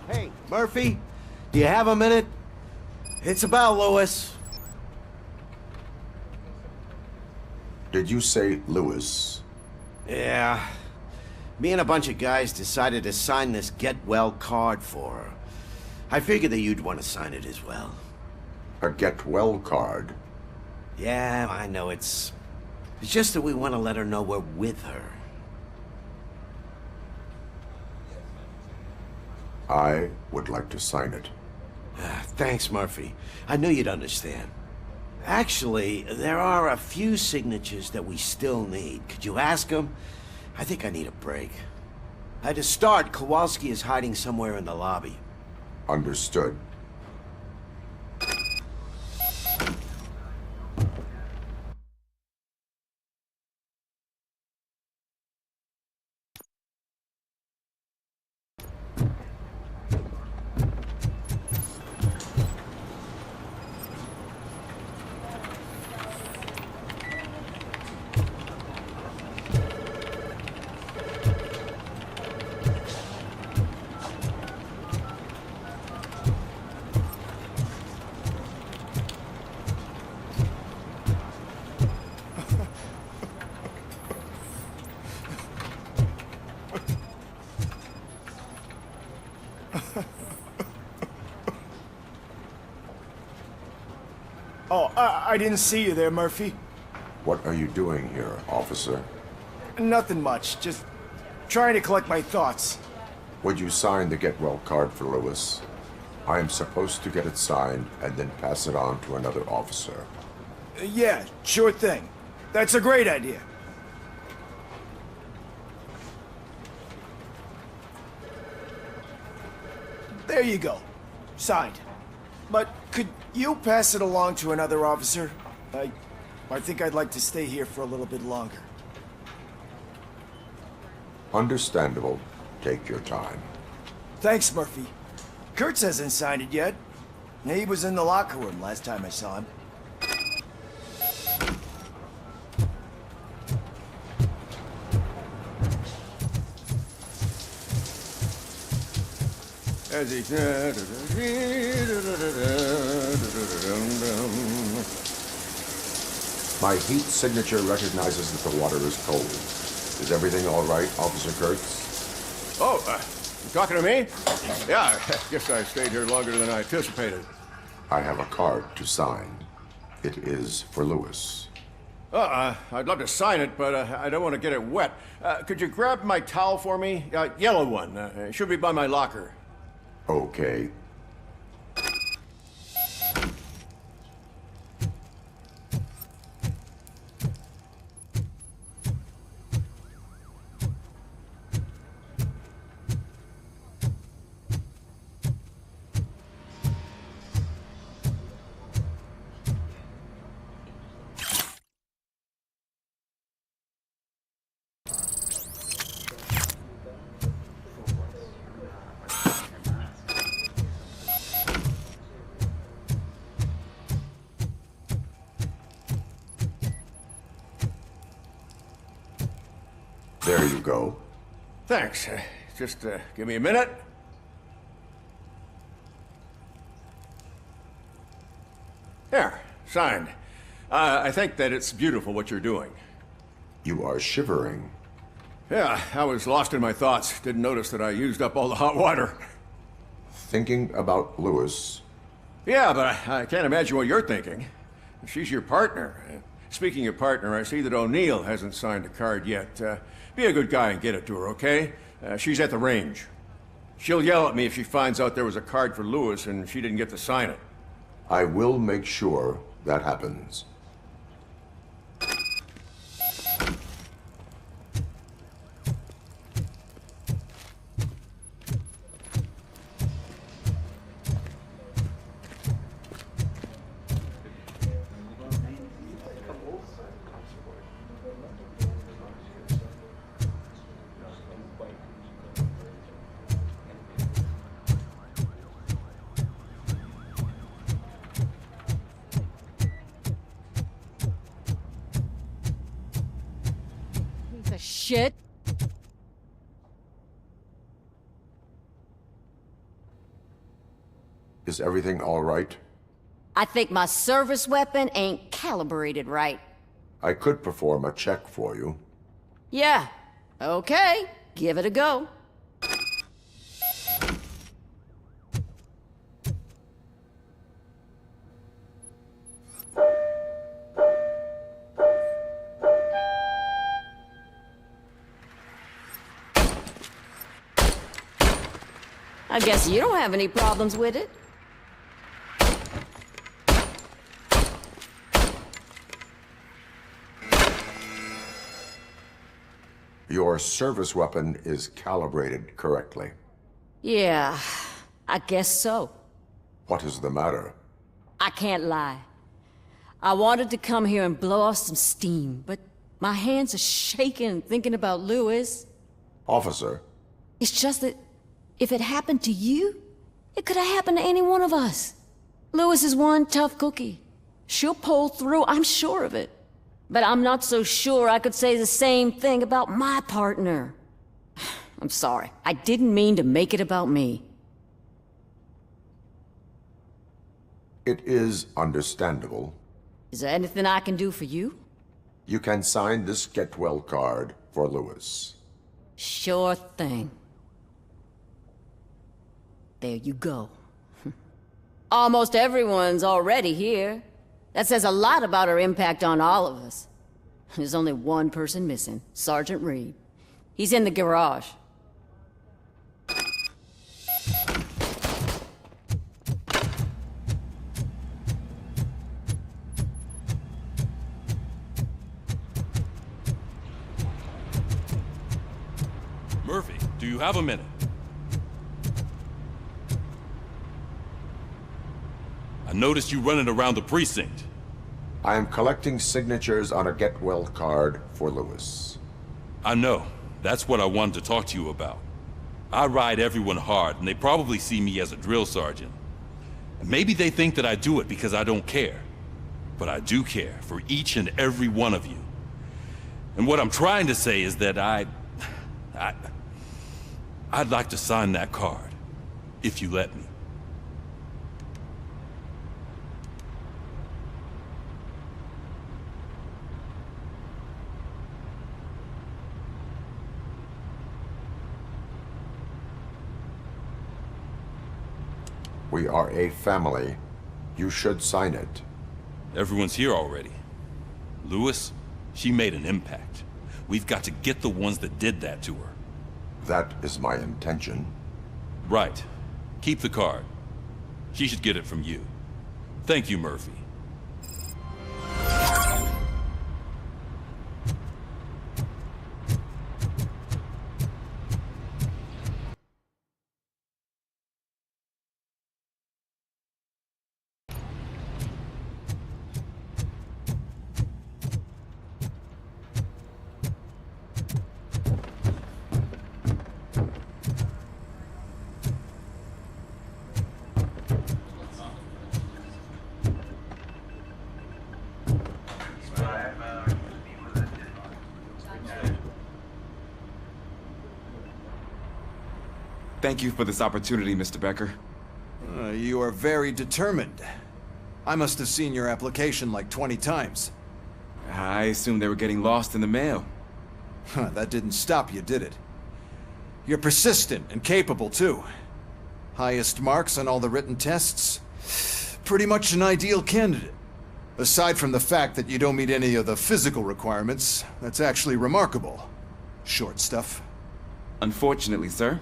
Hey, Murphy, do you have a minute? It's about Lewis. Did you say Lewis? Yeah. Me and a bunch of guys decided to sign this get well card for her. I figured that you'd want to sign it as well. A get well card? Yeah, I know it's just that we want to let her know we're with her. I would like to sign it. Thanks, Murphy. I knew you'd understand. Actually, there are a few signatures that we still need. Could you ask them? I think I need a break. To start, Kowalski is hiding somewhere in the lobby. Understood. Oh, I didn't see you there, Murphy. What are you doing here, officer? Nothing much, just trying to collect my thoughts. Would you sign the get well card for Lewis? I am supposed to get it signed and then pass it on to another officer. Yeah, sure thing. That's a great idea. There you go. Signed. But could you pass it along to another officer? I think I'd like to stay here for a little bit longer. Understandable. Take your time. Thanks, Murphy. Kurtz hasn't signed it yet. He was in the locker room last time I saw him. My heat signature recognizes that the water is cold. Is everything all right, Officer Kurtz? Oh, you talking to me? Yeah, I guess I stayed here longer than I anticipated. I have a card to sign. It is for Lewis. I'd love to sign it, but I don't want to get it wet. Could you grab my towel for me? Yellow one. It should be by my locker. Okay. There you go. Thanks. Just give me a minute. There, signed. I think that it's beautiful what you're doing. You are shivering. Yeah, I was lost in my thoughts. Didn't notice that I used up all the hot water. Thinking about Lewis. Yeah, but I can't imagine what you're thinking. She's your partner. Speaking of partner, I see that O'Neill hasn't signed a card yet. Be a good guy and get it to her, okay? She's at the range. She'll yell at me if she finds out there was a card for Lewis and she didn't get to sign it. I will make sure that happens. Shit. Is everything all right? I think my service weapon ain't calibrated right. I could perform a check for you. Yeah. Okay. Give it a go. I guess you don't have any problems with it. Your service weapon is calibrated correctly. Yeah, I guess so. What is the matter? I can't lie. I wanted to come here and blow off some steam, but my hands are shaking thinking about Lewis. Officer. It's just that if it happened to you, it could have happened to any one of us. Lewis is one tough cookie. She'll pull through, I'm sure of it. But I'm not so sure I could say the same thing about my partner. I'm sorry. I didn't mean to make it about me. It is understandable. Is there anything I can do for you? You can sign this get well card for Lewis. Sure thing. There you go. Almost everyone's already here. That says a lot about her impact on all of us. There's only one person missing, Sergeant Reed. He's in the garage. Murphy, do you have a minute? I noticed you running around the precinct. I am collecting signatures on a get well card for Lewis. I know. That's what I wanted to talk to you about. I ride everyone hard, and they probably see me as a drill sergeant. And maybe they think that I do it because I don't care. But I do care for each and every one of you. And what I'm trying to say is that I'd like to sign that card, if you let me. We are a family. You should sign it. Everyone's here already. Lewis, she made an impact. We've got to get the ones that did that to her. That is my intention. Right. Keep the card. She should get it from you. Thank you, Murphy. Thank you for this opportunity, Mr. Becker. You are very determined. I must have seen your application like 20 times. I assumed they were getting lost in the mail. Huh, that didn't stop you, did it? You're persistent and capable, too. Highest marks on all the written tests. Pretty much an ideal candidate. Aside from the fact that you don't meet any of the physical requirements, that's actually remarkable. Short stuff. Unfortunately, sir.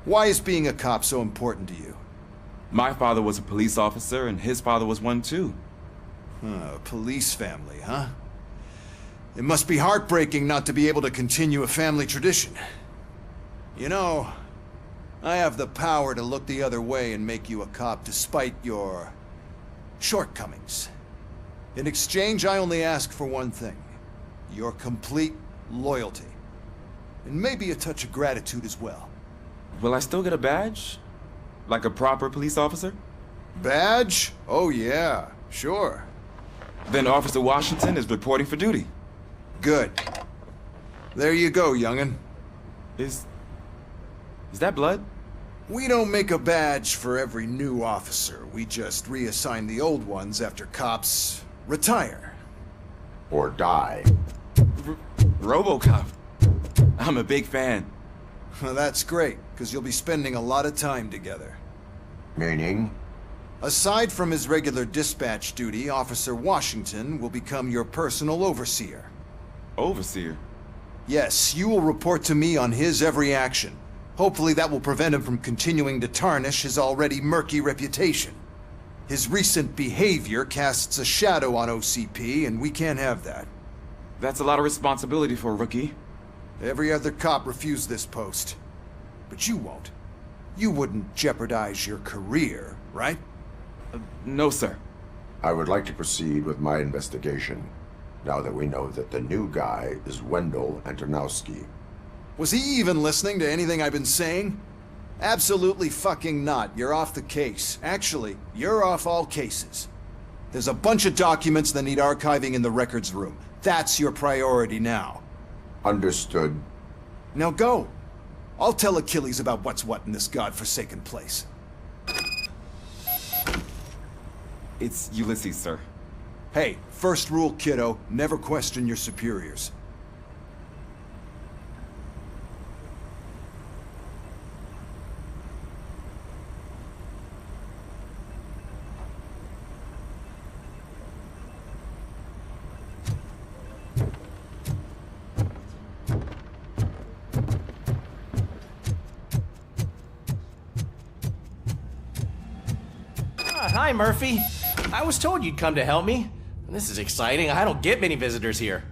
Why is being a cop so important to you? My father was a police officer, and his father was one too. A police family, huh? It must be heartbreaking not to be able to continue a family tradition. You know, I have the power to look the other way and make you a cop despite your shortcomings. In exchange, I only ask for one thing. Your complete loyalty. And maybe a touch of gratitude as well. Will I still get a badge? Like a proper police officer? Badge? Oh yeah, sure. Then Officer Washington is reporting for duty. Good. There you go, young'un. Is that blood? We don't make a badge for every new officer. We just reassign the old ones after cops retire. Or die. RoboCop. I'm a big fan. Well, that's great, because you'll be spending a lot of time together. Meaning? Aside from his regular dispatch duty, Officer Washington will become your personal overseer. Overseer? Yes, you will report to me on his every action. Hopefully that will prevent him from continuing to tarnish his already murky reputation. His recent behavior casts a shadow on OCP, and we can't have that. That's a lot of responsibility for a rookie. Every other cop refused this post. But you won't. You wouldn't jeopardize your career, right? No, sir. I would like to proceed with my investigation, now that we know that the new guy is Wendell Antonowski. Was he even listening to anything I've been saying? Absolutely fucking not. You're off the case. Actually, you're off all cases. There's a bunch of documents that need archiving in the records room. That's your priority now. Understood. Now go. I'll tell Achilles about what's what in this godforsaken place. It's Ulysses, sir. Hey, first rule, kiddo, never question your superiors. Hi, Murphy. I was told you'd come to help me. This is exciting. I don't get many visitors here.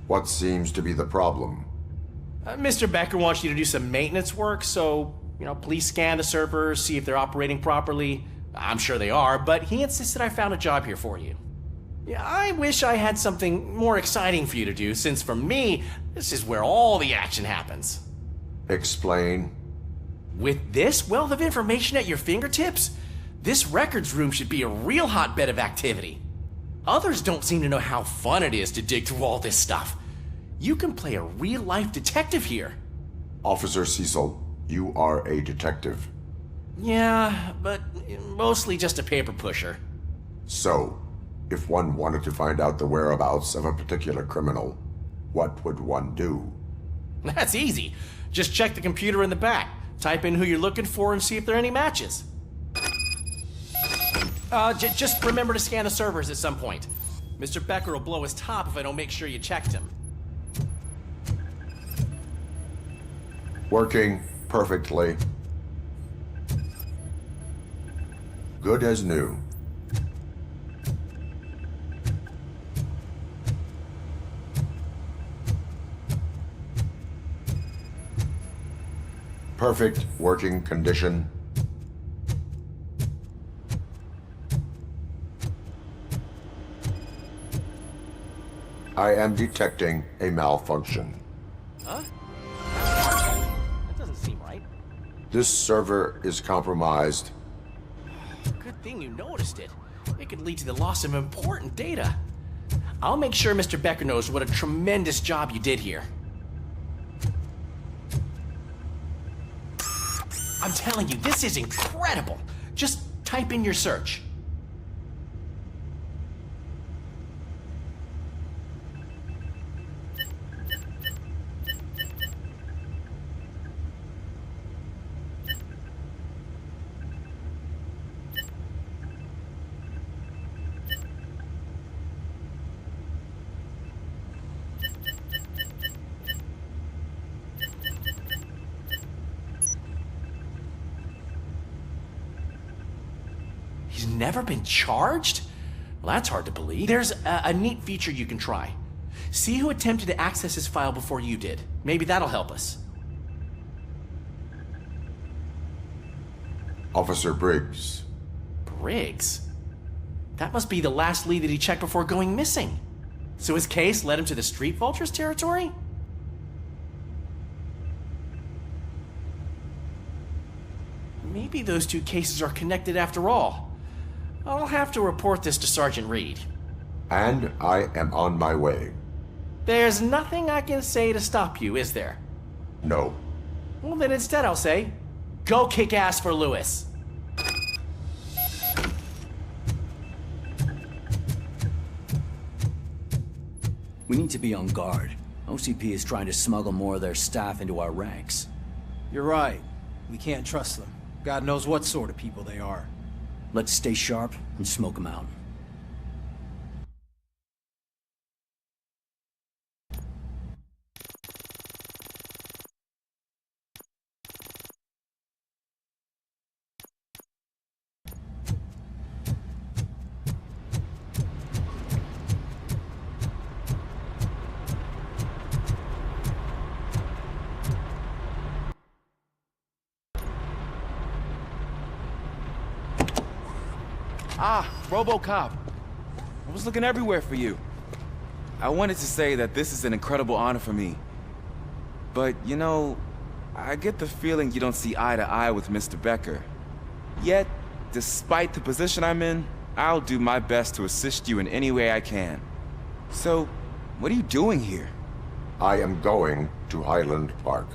What seems to be the problem? Mr. Becker wants you to do some maintenance work, so, please scan the servers, see if they're operating properly. I'm sure they are, but he insisted I found a job here for you. Yeah, I wish I had something more exciting for you to do, since for me, this is where all the action happens. Explain. With this wealth of information at your fingertips, this records room should be a real hotbed of activity. Others don't seem to know how fun it is to dig through all this stuff. You can play a real-life detective here. Officer Cecil, you are a detective. Yeah, but mostly just a paper pusher. So, if one wanted to find out the whereabouts of a particular criminal, what would one do? That's easy. Just check the computer in the back. Type in who you're looking for and see if there are any matches. Just remember to scan the servers at some point. Mr. Becker will blow his top if I don't make sure you checked him. Working perfectly. Good as new. Perfect working condition. I am detecting a malfunction. Huh? That doesn't seem right. This server is compromised. Good thing you noticed it. It could lead to the loss of important data. I'll make sure Mr. Becker knows what a tremendous job you did here. I'm telling you, this is incredible. Just type in your search. He's never been charged? Well, that's hard to believe. There's a neat feature you can try. See who attempted to access his file before you did. Maybe that'll help us. Officer Briggs. Briggs? That must be the last lead that he checked before going missing. So his case led him to the Street Vultures territory? Maybe those two cases are connected after all. I'll have to report this to Sergeant Reed. And I am on my way. There's nothing I can say to stop you, is there? No. Well, then instead I'll say, go kick ass for Lewis. We need to be on guard. OCP is trying to smuggle more of their staff into our ranks. You're right. We can't trust them. God knows what sort of people they are. Let's stay sharp and smoke them out. Ah, RoboCop. I was looking everywhere for you. I wanted to say that this is an incredible honor for me. But, you know, I get the feeling you don't see eye to eye with Mr. Becker. Yet, despite the position I'm in, I'll do my best to assist you in any way I can. So, what are you doing here? I am going to Highland Park.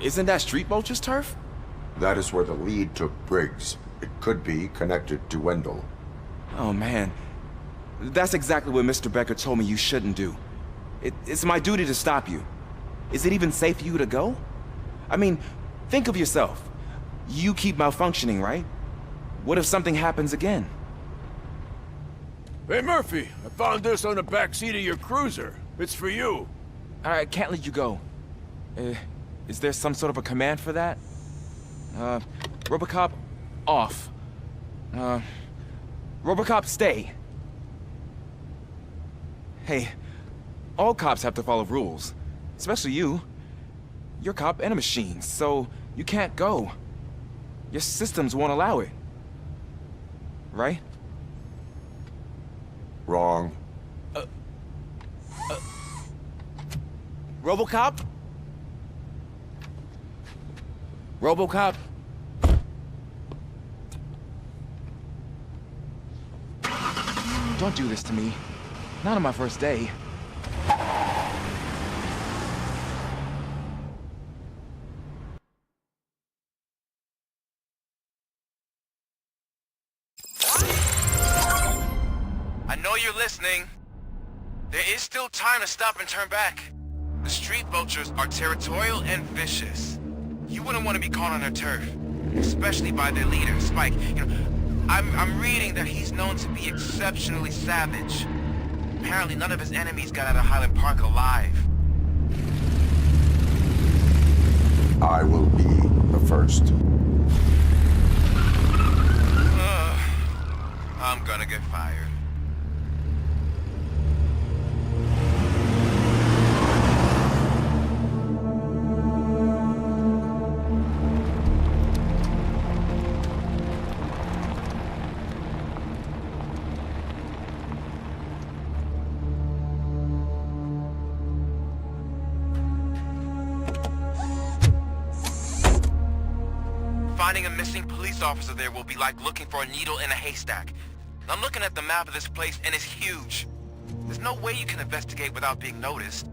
Isn't that Street Vulture's turf? That is where the lead took Briggs. It could be connected to Wendell. Oh, man. That's exactly what Mr. Becker told me you shouldn't do. It's my duty to stop you. Is it even safe for you to go? I mean, think of yourself. You keep malfunctioning, right? What if something happens again? Hey, Murphy, I found this on the back seat of your cruiser. It's for you. I can't let you go. Is there some sort of a command for that? RoboCop, off. RoboCop, stay. Hey, all cops have to follow rules. Especially you. You're a cop and a machine, so you can't go. Your systems won't allow it. Right? Wrong. RoboCop? RoboCop? Don't do this to me. Not on my first day. I know you're listening. There is still time to stop and turn back. The Street Vultures are territorial and vicious. You wouldn't want to be caught on their turf, especially by their leader, Spike. You know, I'm reading that he's known to be exceptionally savage. Apparently none of his enemies got out of Highland Park alive. I will be the first. I'm gonna get fired. Finding a missing police officer there will be like looking for a needle in a haystack. I'm looking at the map of this place and it's huge. There's no way you can investigate without being noticed.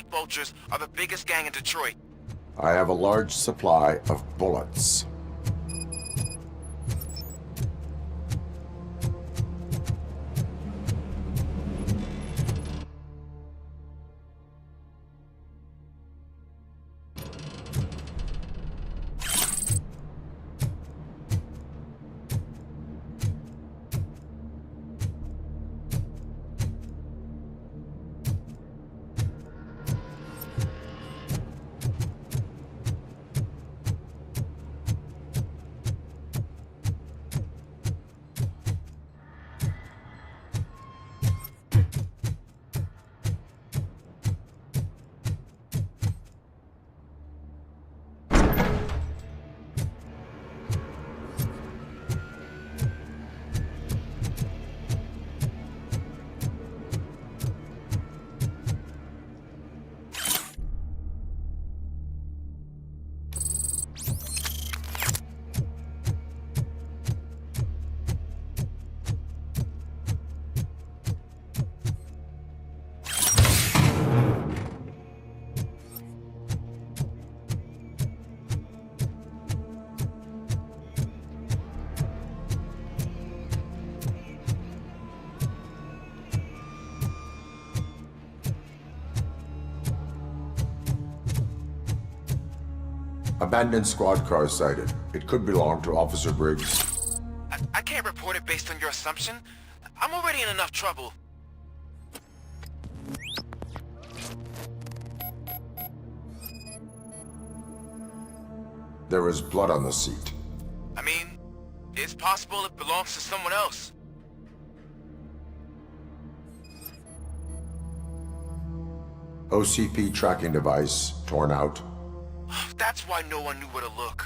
vultures are the biggest gang in Detroit. I have a large supply of bullets. Abandoned squad car sighted. It could belong to Officer Briggs. I can't report it based on your assumption. I'm already in enough trouble. There is blood on the seat. I mean, it's possible it belongs to someone else. OCP tracking device torn out. That's why no one knew where to look.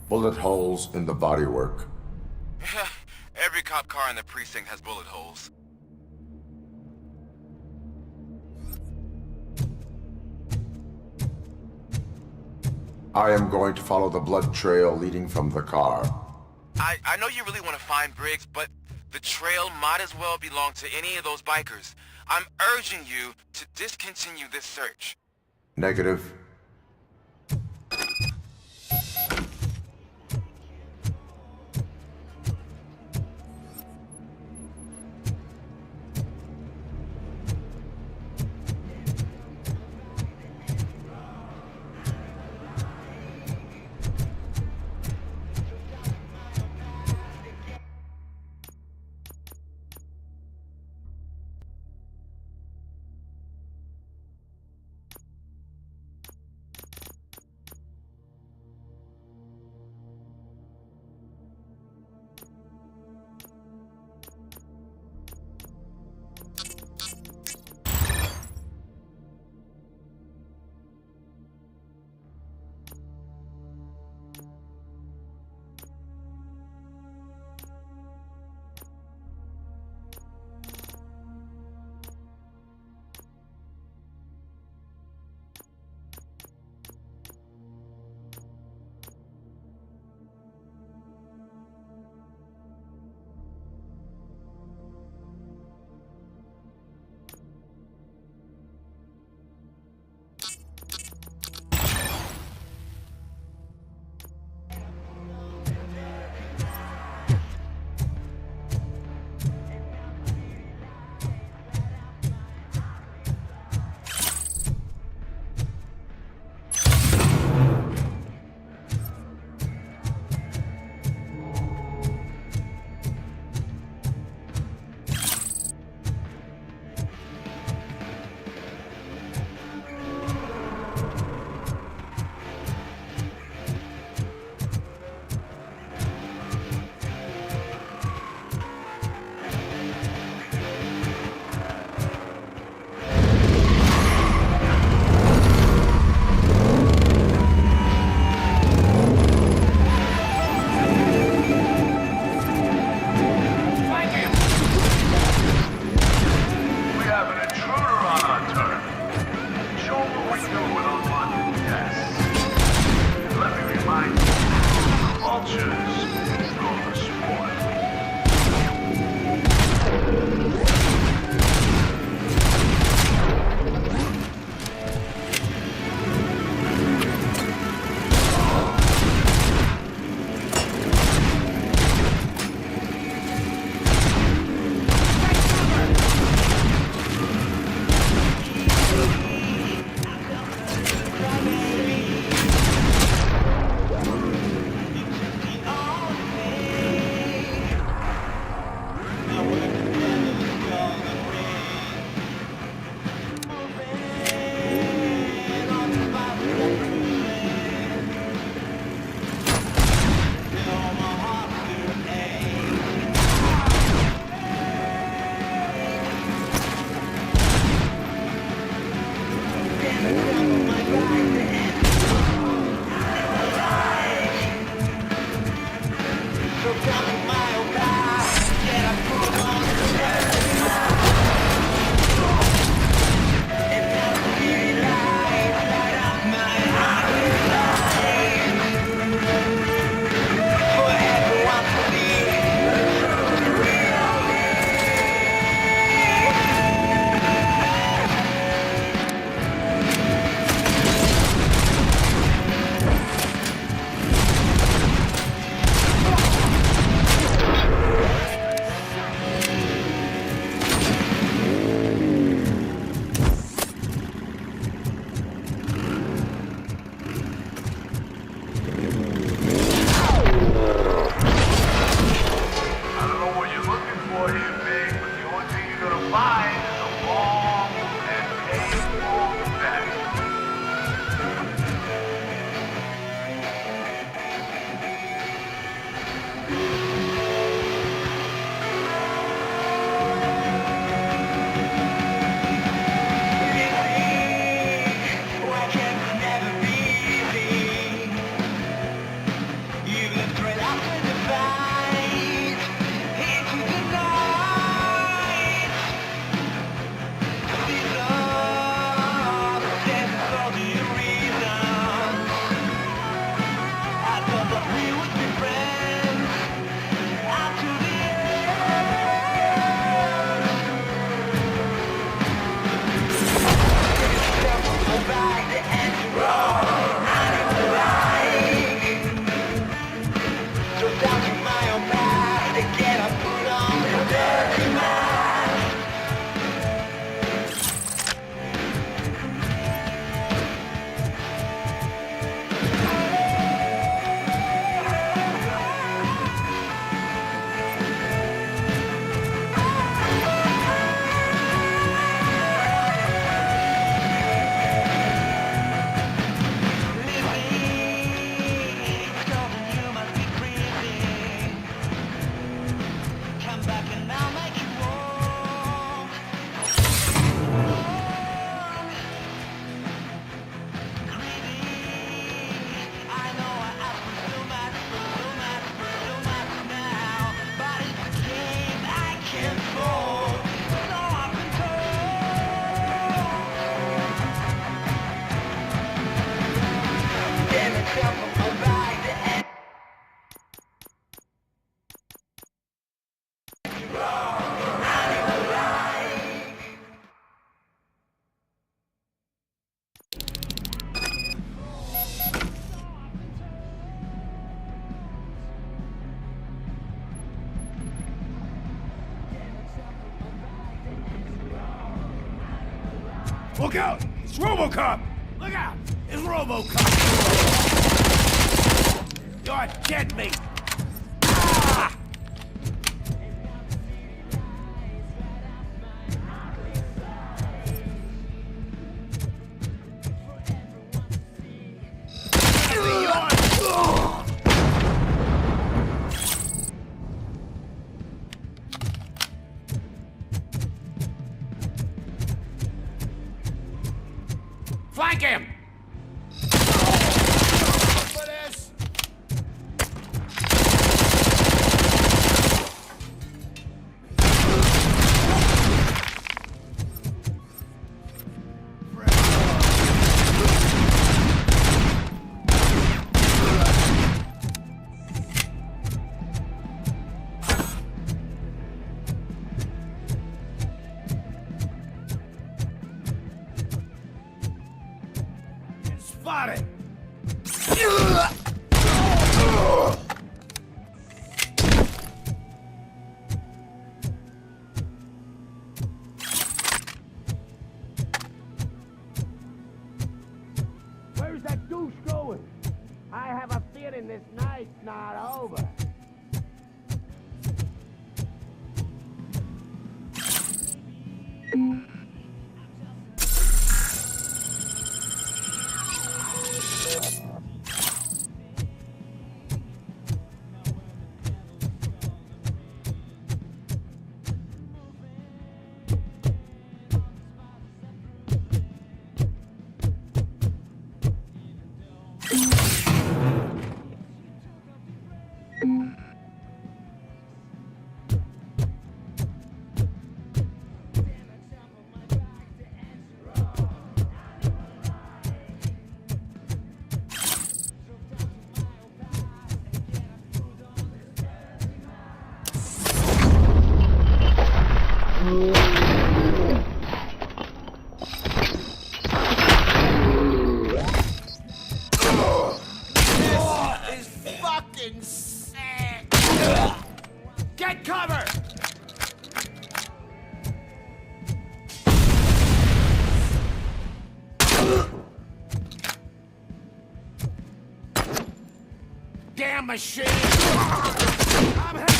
Bullet holes in the bodywork. Every cop car in the precinct has bullet holes. I am going to follow the blood trail leading from the car. I know you really want to find Briggs, but the trail might as well belong to any of those bikers. I'm urging you to discontinue this search. Negative. come back and I'll make you warm. Grieving, I know I have fulfill my now, but it's a game I can't fall. No, I've been told. Give it up from my right. Look out! It's RoboCop! Look out! It's RoboCop! You're dead meat! Ah! Flank him! For this! Spotted! Where's that douche going? I have a feeling this night's not over. This is fucking sick! Get cover! Damn machine! I'm hit!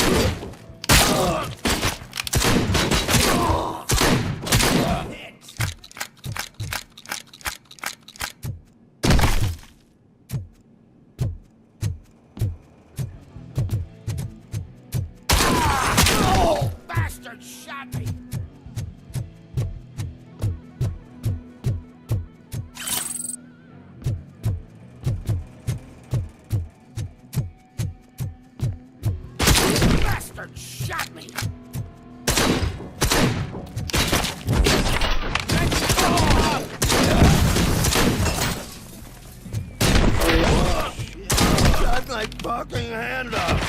Bastard shot me! Bastard shot me! Shut my fucking hand up!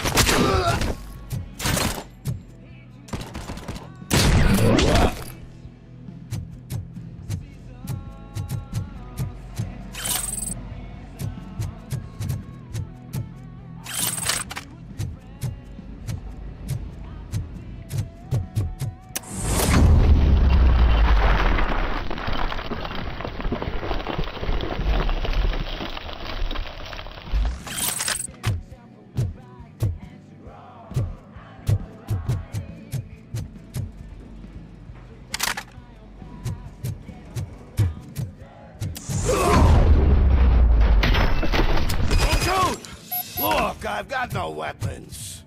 Look, I've got no weapons.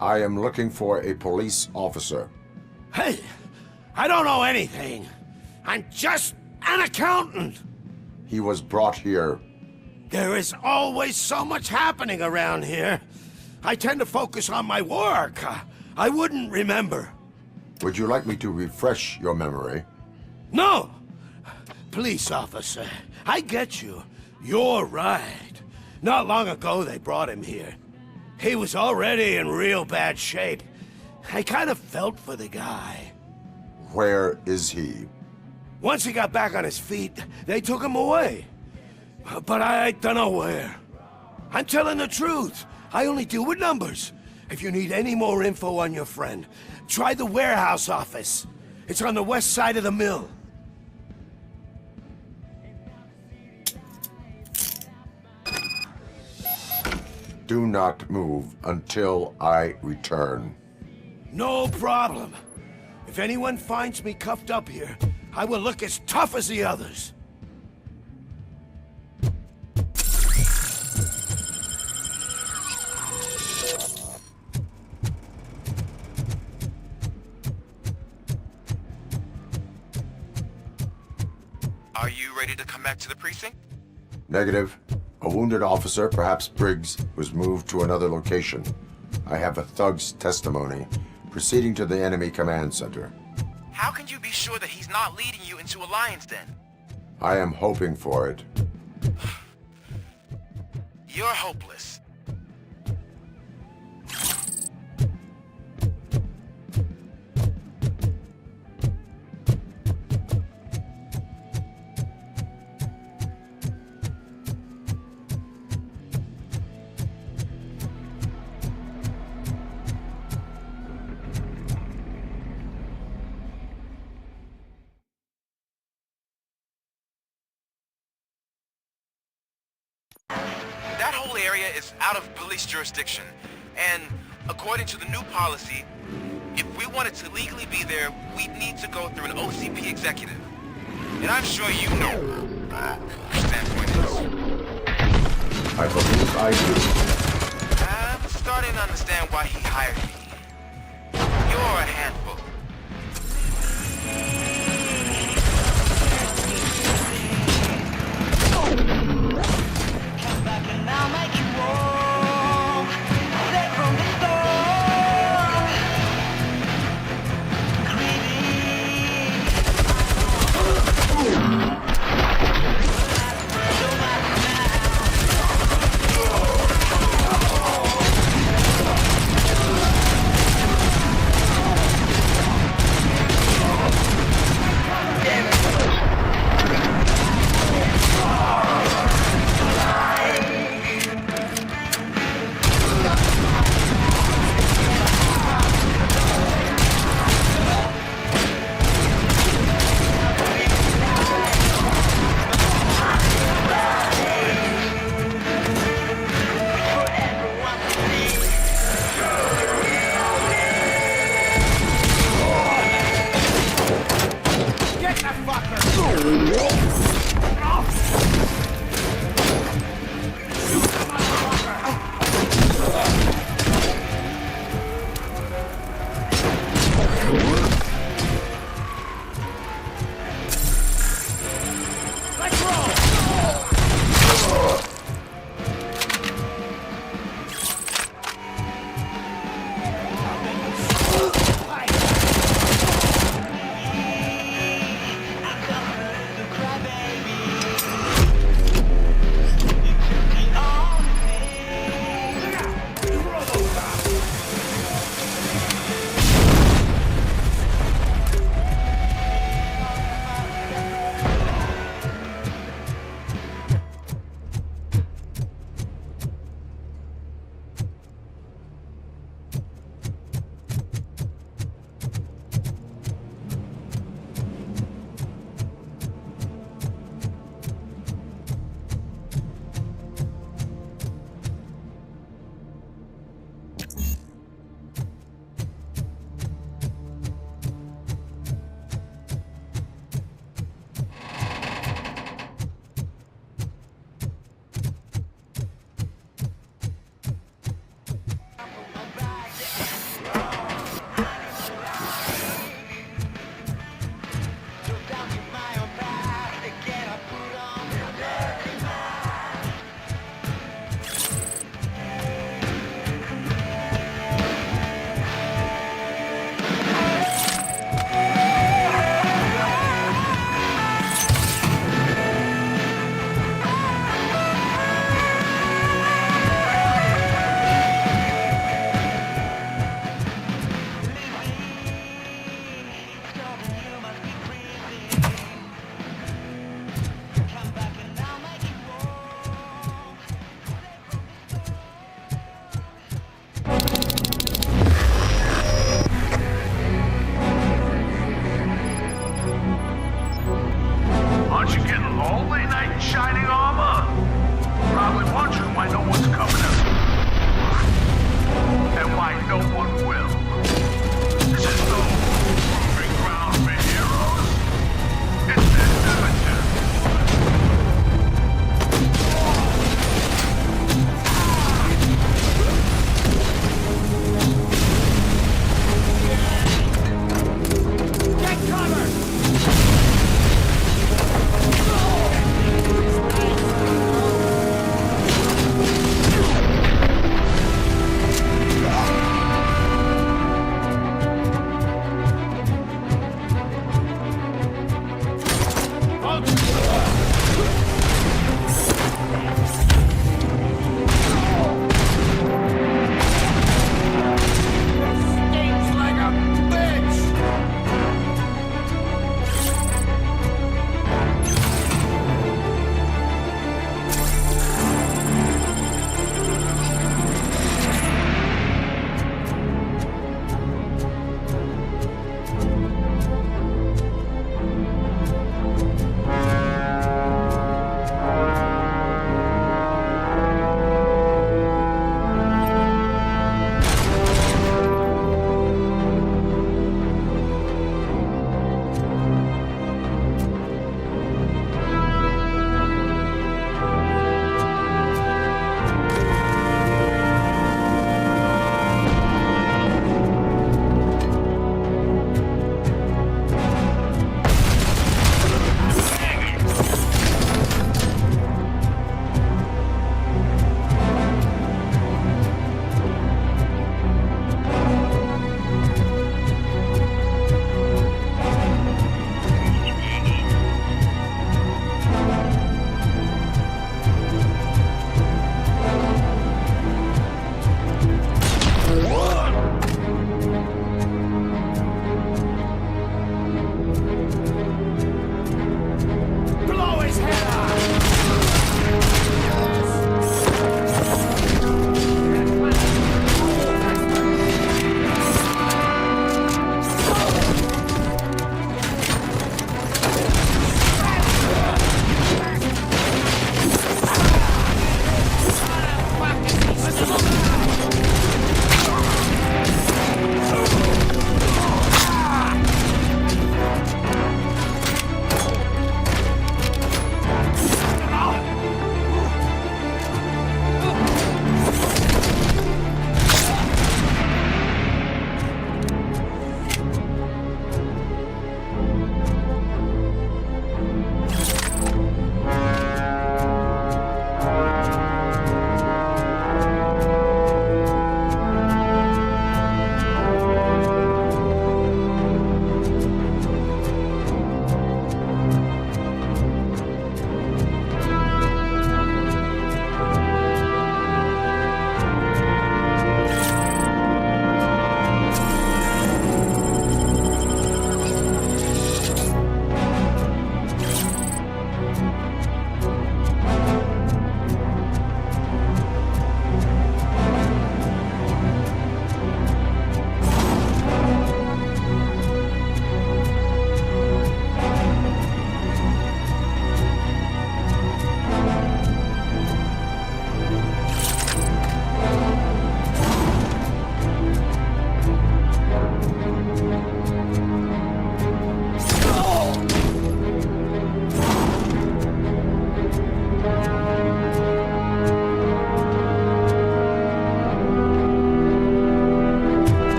I am looking for a police officer. Hey, I don't know anything. I'm just an accountant. He was brought here. There is always so much happening around here. I tend to focus on my work. I wouldn't remember. Would you like me to refresh your memory? No! Police officer, I get you. You're right. Not long ago they brought him here. He was already in real bad shape. I kind of felt for the guy. Where is he? Once he got back on his feet, they took him away. But I don't know where. I'm telling the truth. I only deal with numbers. If you need any more info on your friend, try the warehouse office. It's on the west side of the mill. Do not move until I return. No problem. If anyone finds me cuffed up here, I will look as tough as the others. Are you ready to come back to the precinct? Negative. A wounded officer, perhaps Briggs, was moved to another location. I have a thug's testimony proceeding to the enemy command center. How can you be sure that he's not leading you into a lion's den? I am hoping for it. You're hopeless. That whole area is out of police jurisdiction, and according to the new policy, if we wanted to legally be there, we'd need to go through an OCP executive. And I'm sure you know what your standpoint is. I believe I do. I'm starting to understand why he hired me. You're a handful. I'll make you walk there from the storm.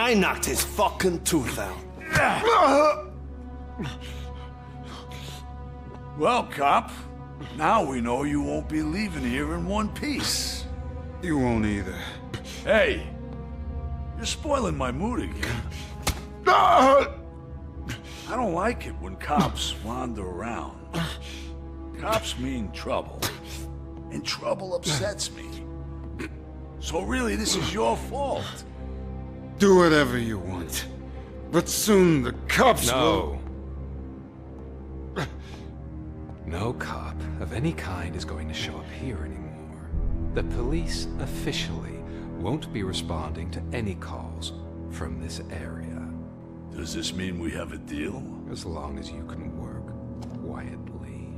I knocked his fucking tooth out. Well, cop, now we know you won't be leaving here in one piece. You won't either. Hey, you're spoiling my mood again. I don't like it when cops wander around. Cops mean trouble, and trouble upsets me. So really, this is your fault. Do whatever you want. But soon the cops will... No cop of any kind is going to show up here anymore. The police officially won't be responding to any calls from this area. Does this mean we have a deal? As long as you can work quietly.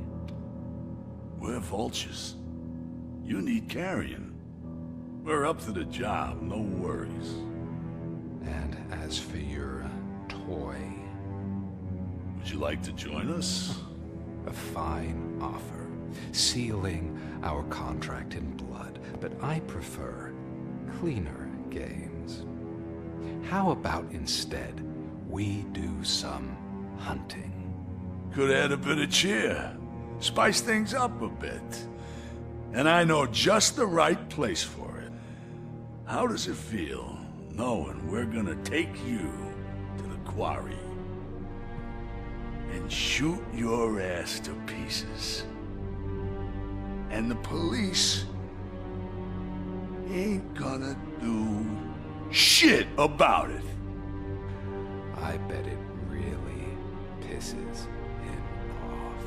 We're vultures. You need carrying. We're up to the job, no worries. And as for your toy... Would you like to join us? A fine offer, sealing our contract in blood, but I prefer cleaner games. How about instead we do some hunting? Could add a bit of cheer, spice things up a bit. And I know just the right place for it. How does it feel, knowing we're gonna take you to the quarry and shoot your ass to pieces? And the police ain't gonna do shit about it. I bet it really pisses him off.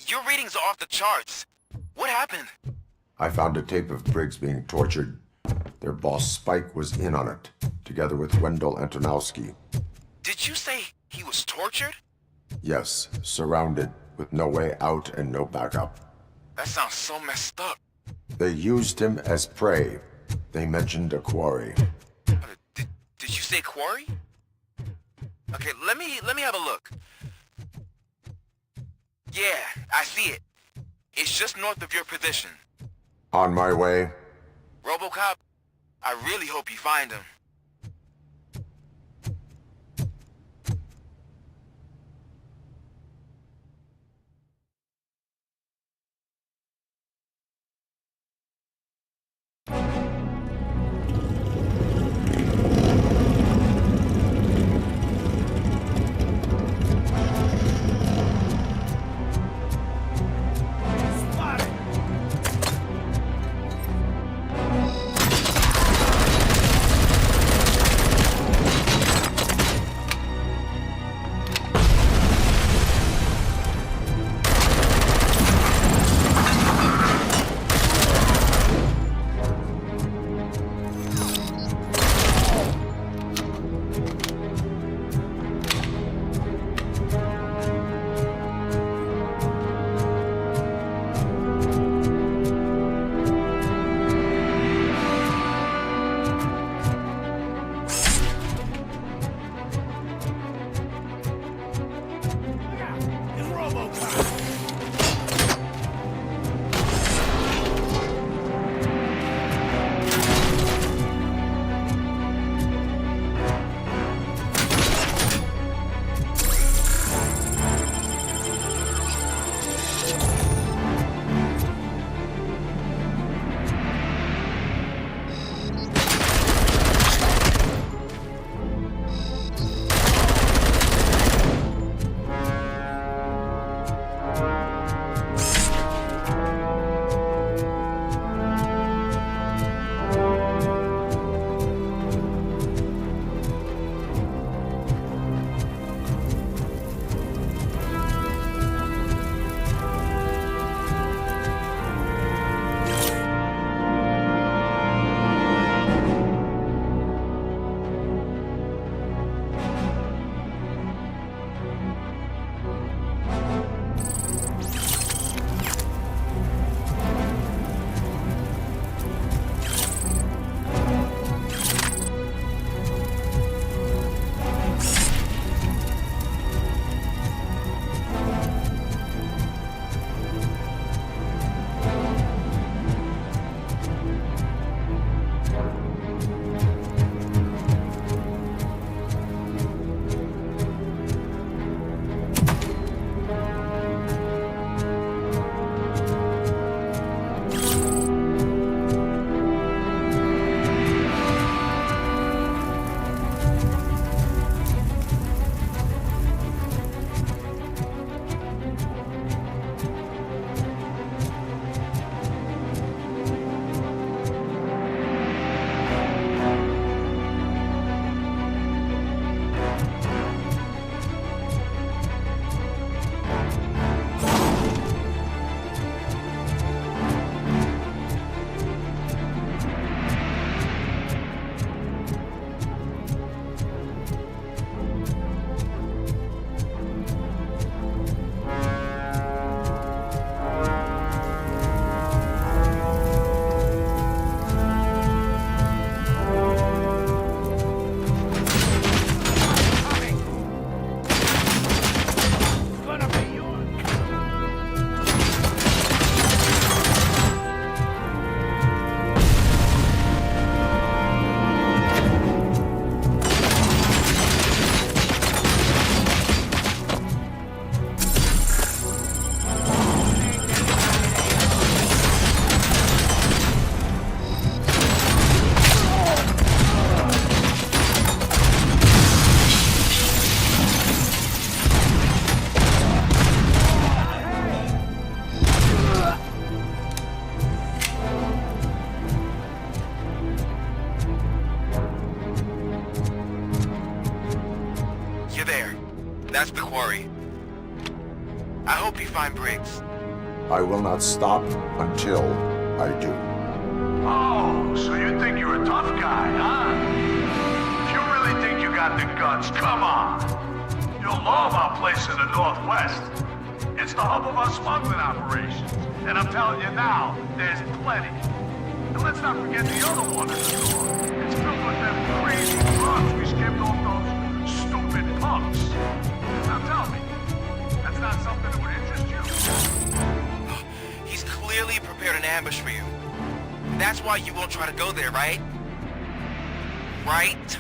Your readings are off the charts. What happened? I found a tape of Briggs being tortured. Their boss Spike was in on it, together with Wendell Antonowski. Did you say he was tortured? Yes, surrounded, with no way out and no backup. That sounds so messed up. They used him as prey. They mentioned a quarry. Did you say quarry? Okay, let me have a look. Yeah, I see it. It's just north of your position. On my way. RoboCop, I really hope you find him. That's the quarry. I hope you find Briggs. I will not stop until I do. Oh, so you think you're a tough guy, huh? If you really think you got the guts, come on. You'll love our place in the Northwest. It's the hub of our smuggling operations. And I'm telling you now, there's plenty. And let's not forget the other one in the north. It's filled with them crazy drugs we skipped off those stupid punks. Now tell me, that's not something that would interest you? He's clearly prepared an ambush for you. That's why you won't try to go there, right? Right?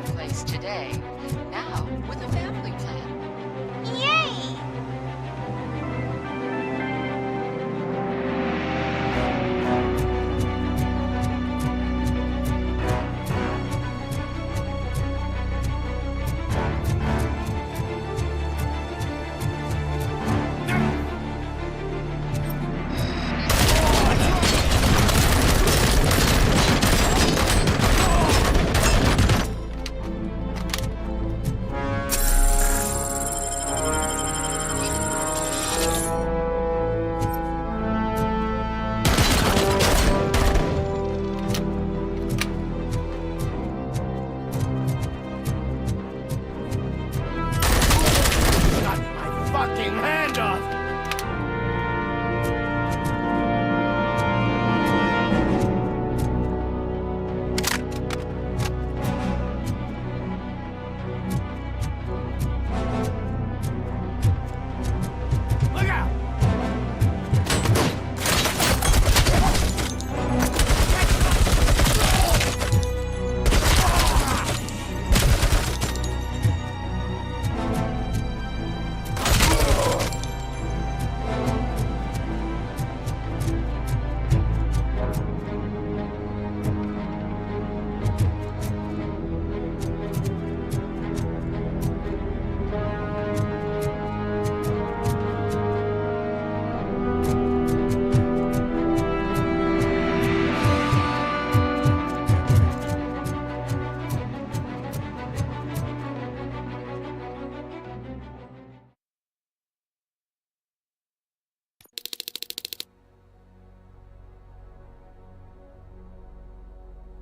place today, now with a family plan. Yay! Fucking hand off! Look out!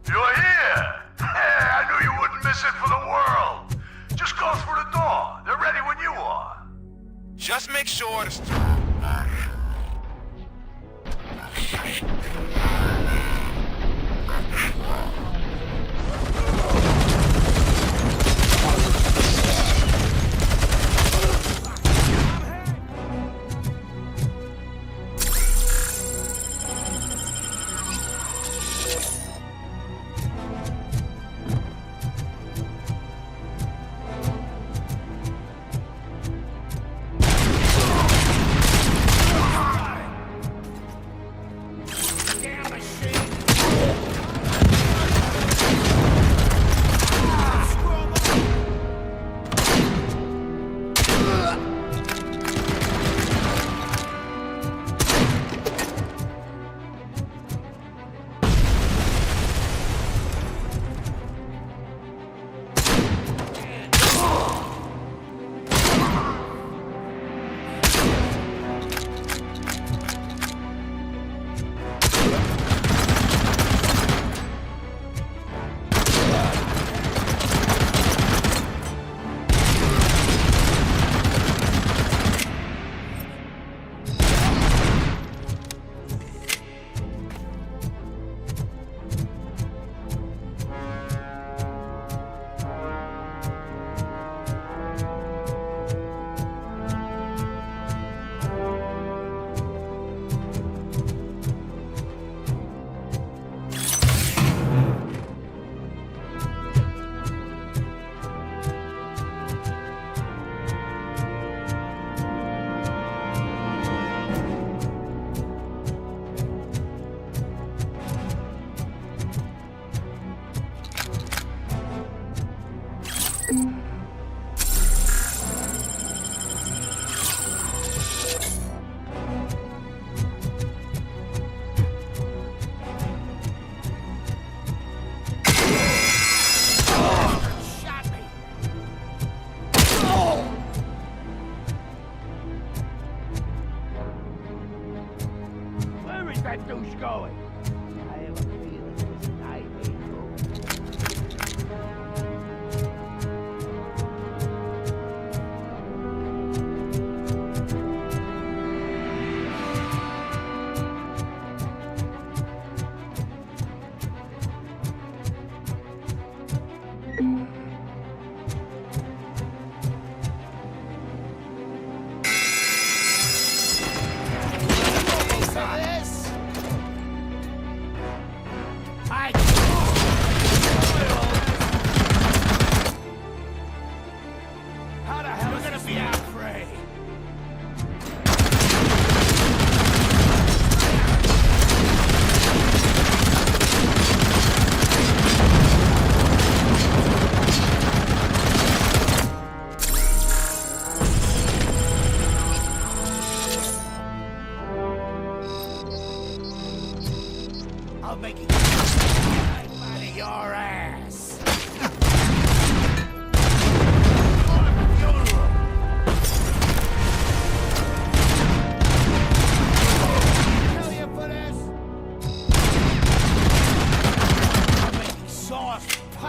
You're here! I knew you wouldn't miss it for the world! Just go through the door. They're ready when you are. Just make sure to...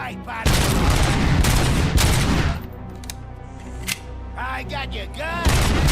fight, buddy! I got your gun!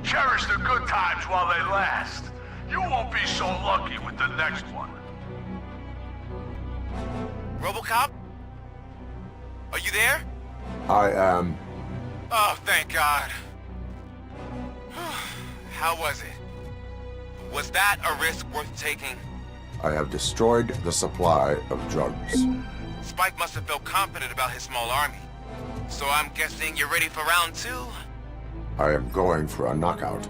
Cherish the good times while they last. You won't be so lucky with the next one. RoboCop? Are you there? I am. Oh, thank God. How was it? Was that a risk worth taking? I have destroyed the supply of drugs. Spike must have felt confident about his small army. So I'm guessing you're ready for round two? I am going for a knockout.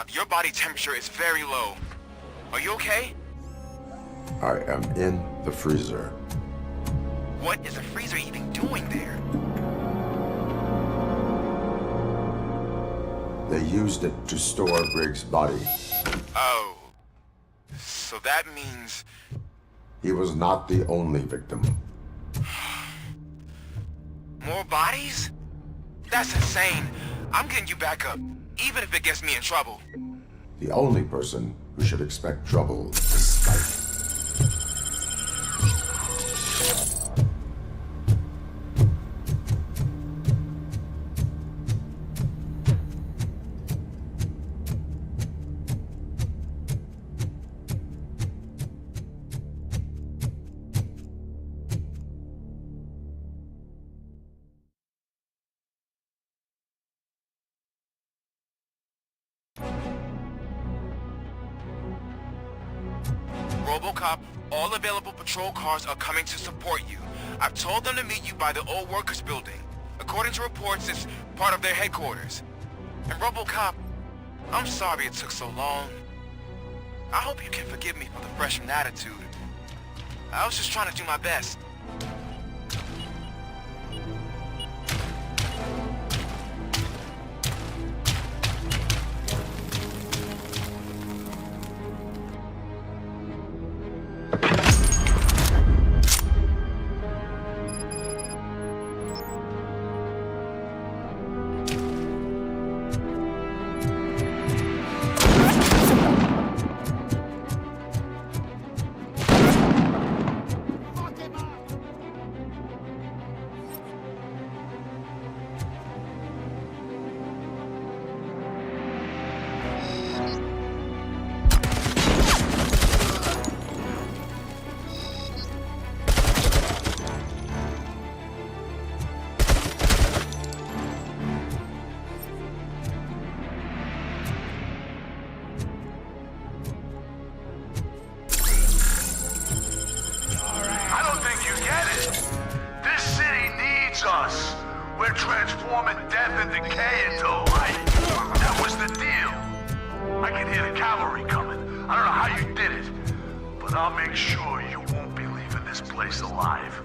RoboCop, your body temperature is very low. Are you okay? I am in the freezer. What is the freezer even doing there? They used it to store Briggs' body. Oh. So that means... He was not the only victim. More bodies? That's insane. I'm getting you back up, even if it gets me in trouble. The only person who should expect trouble is Spike. RoboCop, all available patrol cars are coming to support you. I've told them to meet you by the old workers building. According to reports, it's part of their headquarters. And RoboCop, I'm sorry it took so long. I hope you can forgive me for the freshman attitude. I was just trying to do my best. Us. We're transforming death and decay into life. That was the deal. I can hear the cavalry coming. I don't know how you did it, but I'll make sure you won't be leaving this place alive.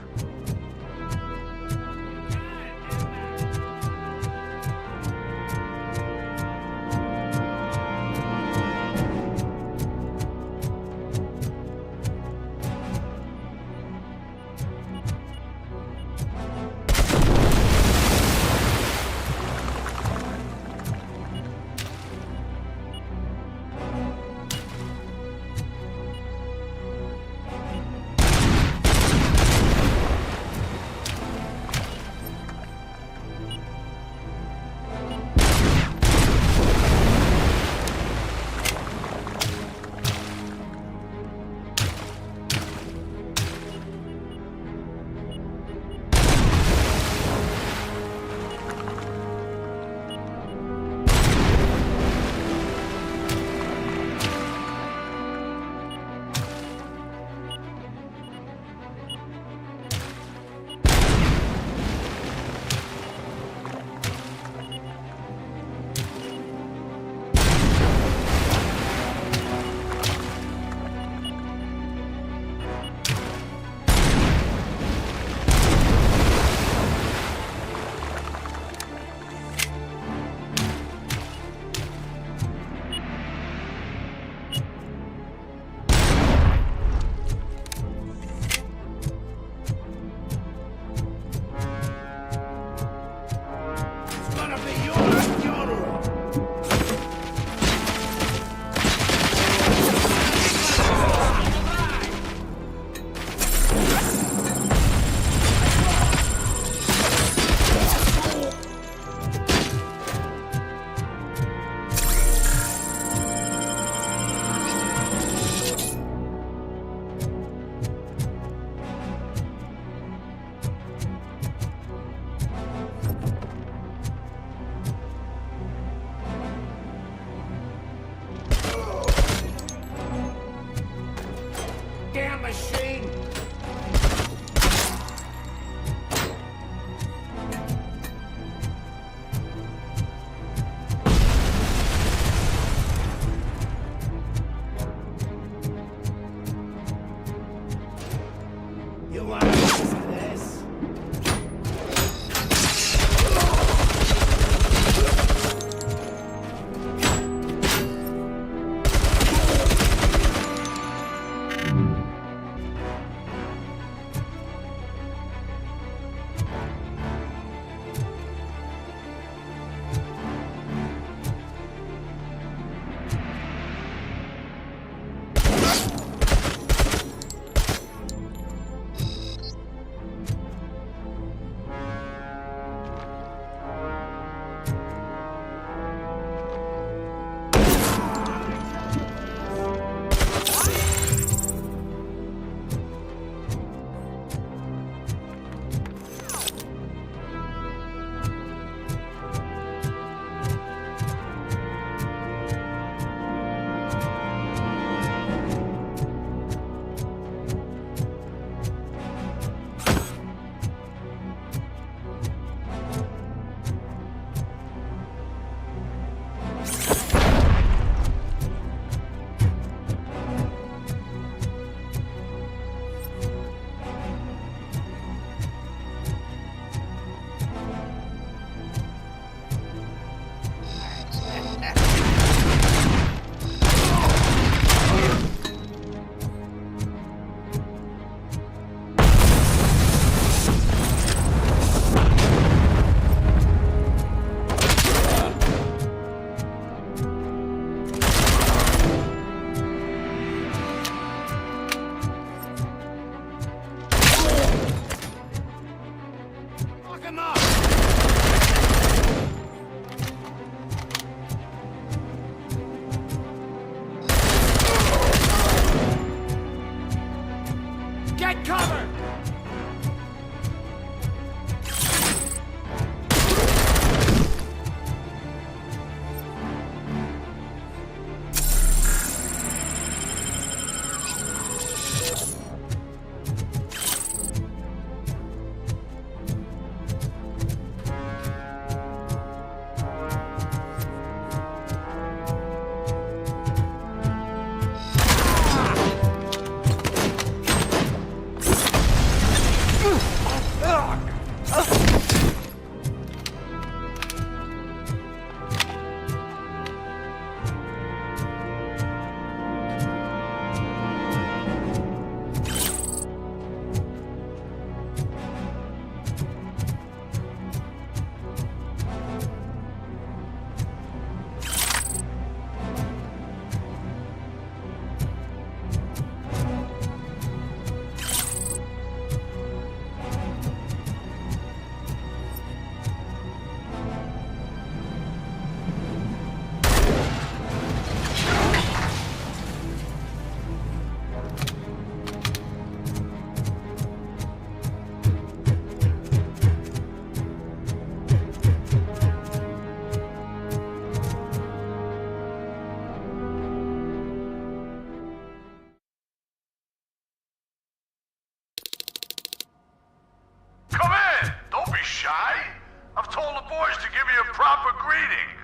the boys to give you a proper greeting.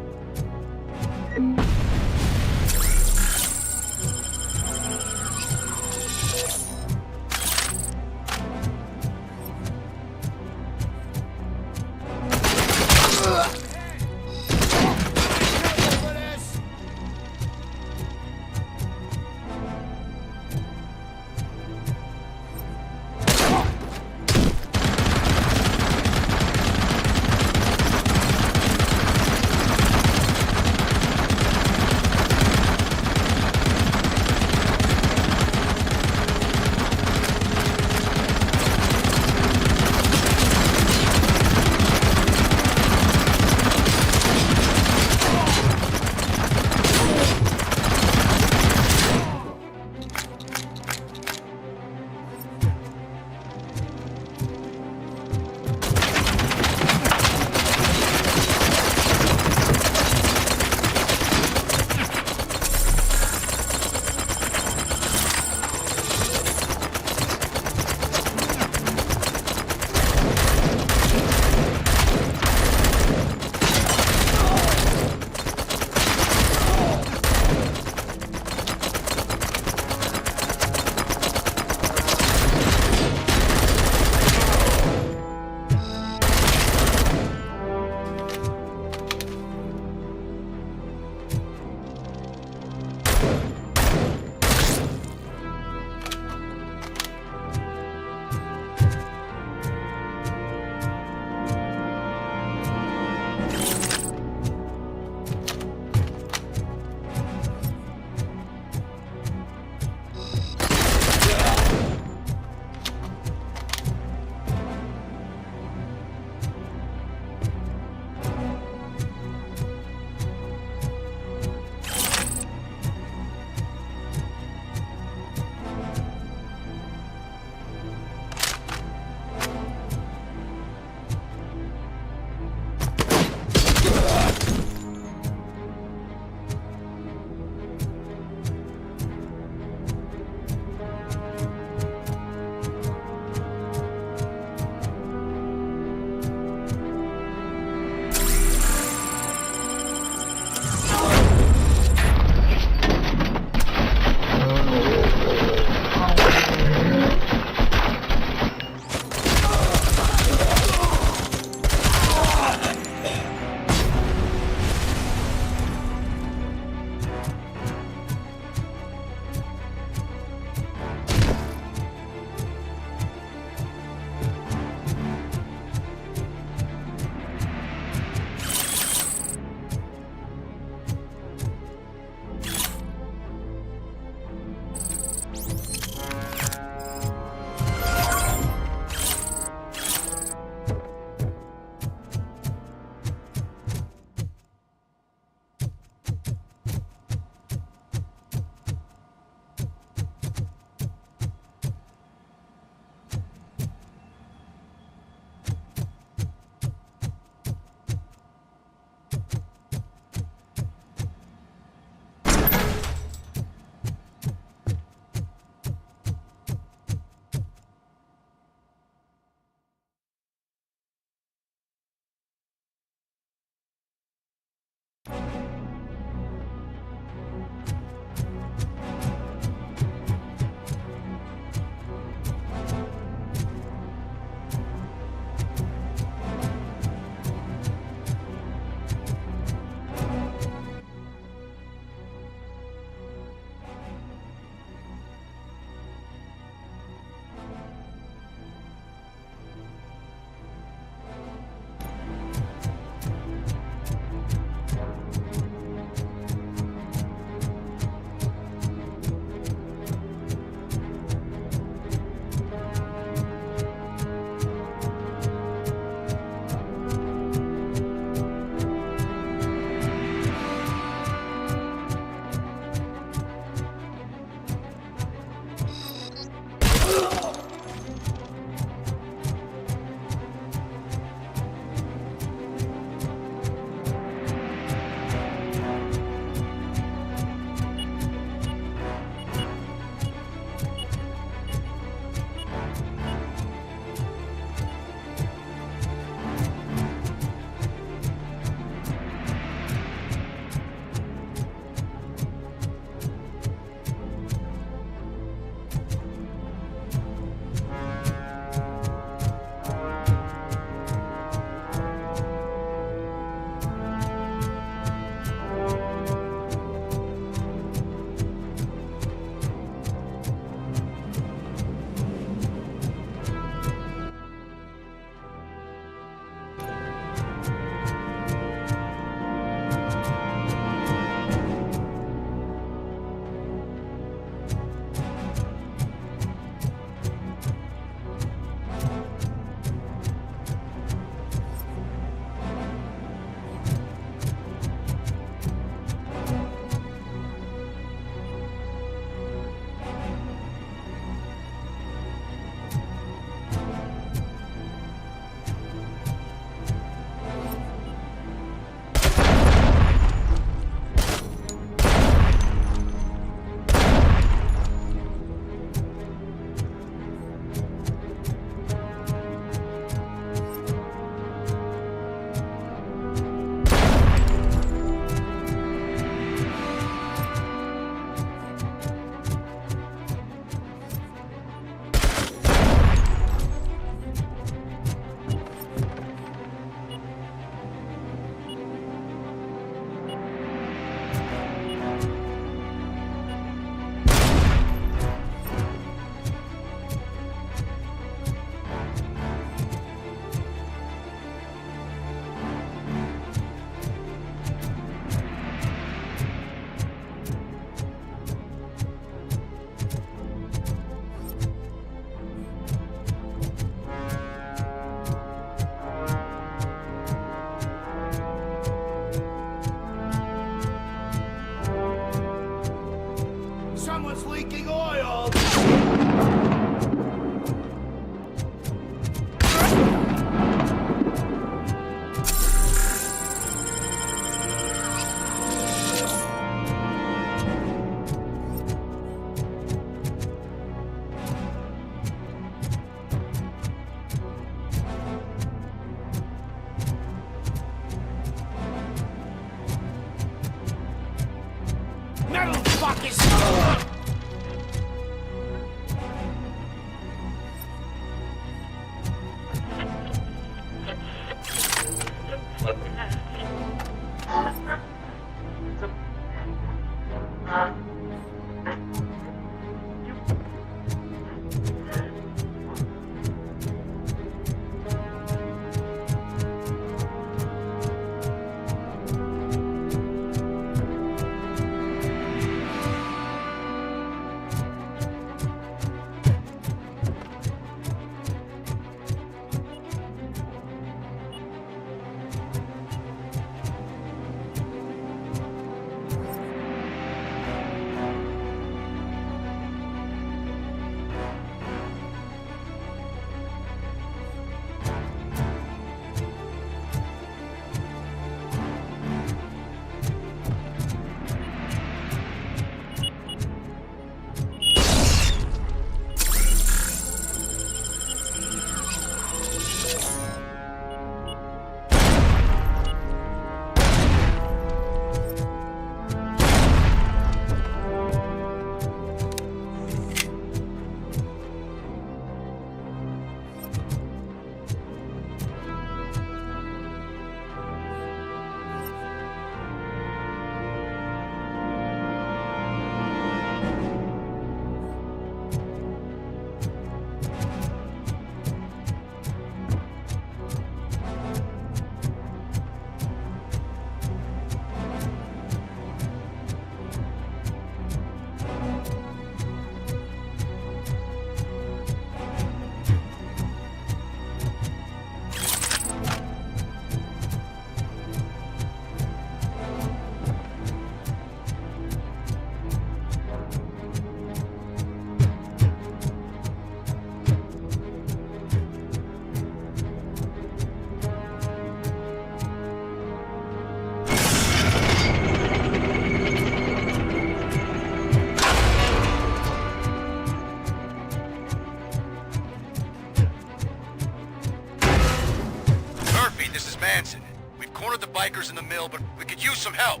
bikers in the mill, but we could use some help.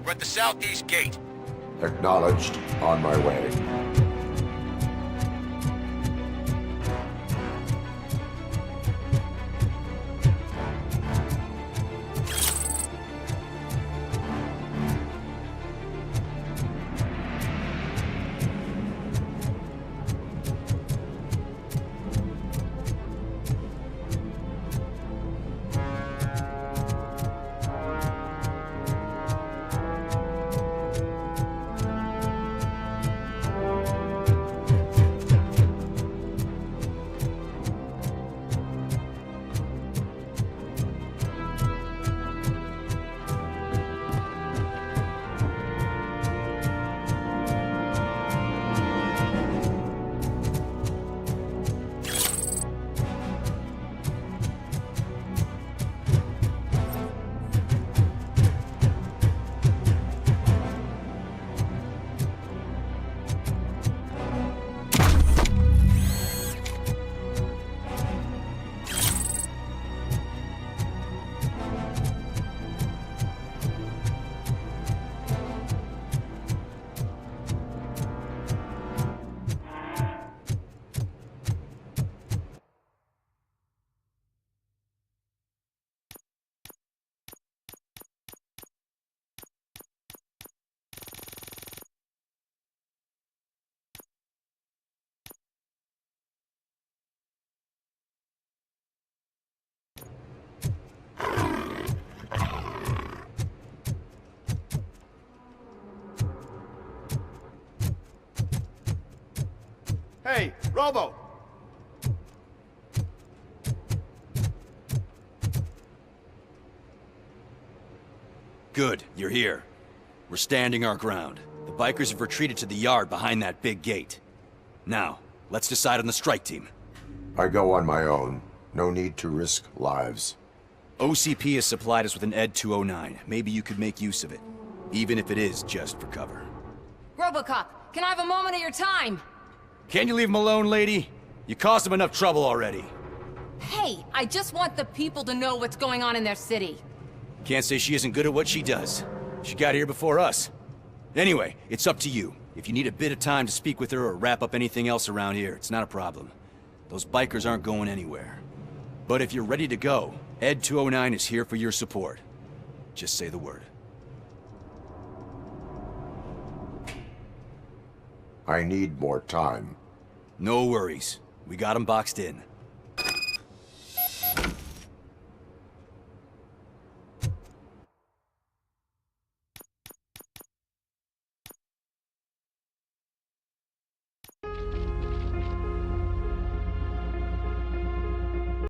We're at the southeast gate. Acknowledged. On my way. Hey, Robo! Good, you're here. We're standing our ground. The bikers have retreated to the yard behind that big gate. Now, let's decide on the strike team. I go on my own. No need to risk lives. OCP has supplied us with an ED 209. Maybe you could make use of it. Even if it is just for cover. RoboCop, can I have a moment of your time? Can you leave him alone, lady? You caused him enough trouble already. Hey, I just want the people to know what's going on in their city. Can't say she isn't good at what she does. She got here before us. Anyway, it's up to you. If you need a bit of time to speak with her or wrap up anything else around here, it's not a problem. Those bikers aren't going anywhere. But if you're ready to go, Ed 209 is here for your support. Just say the word. I need more time. No worries. We got him boxed in.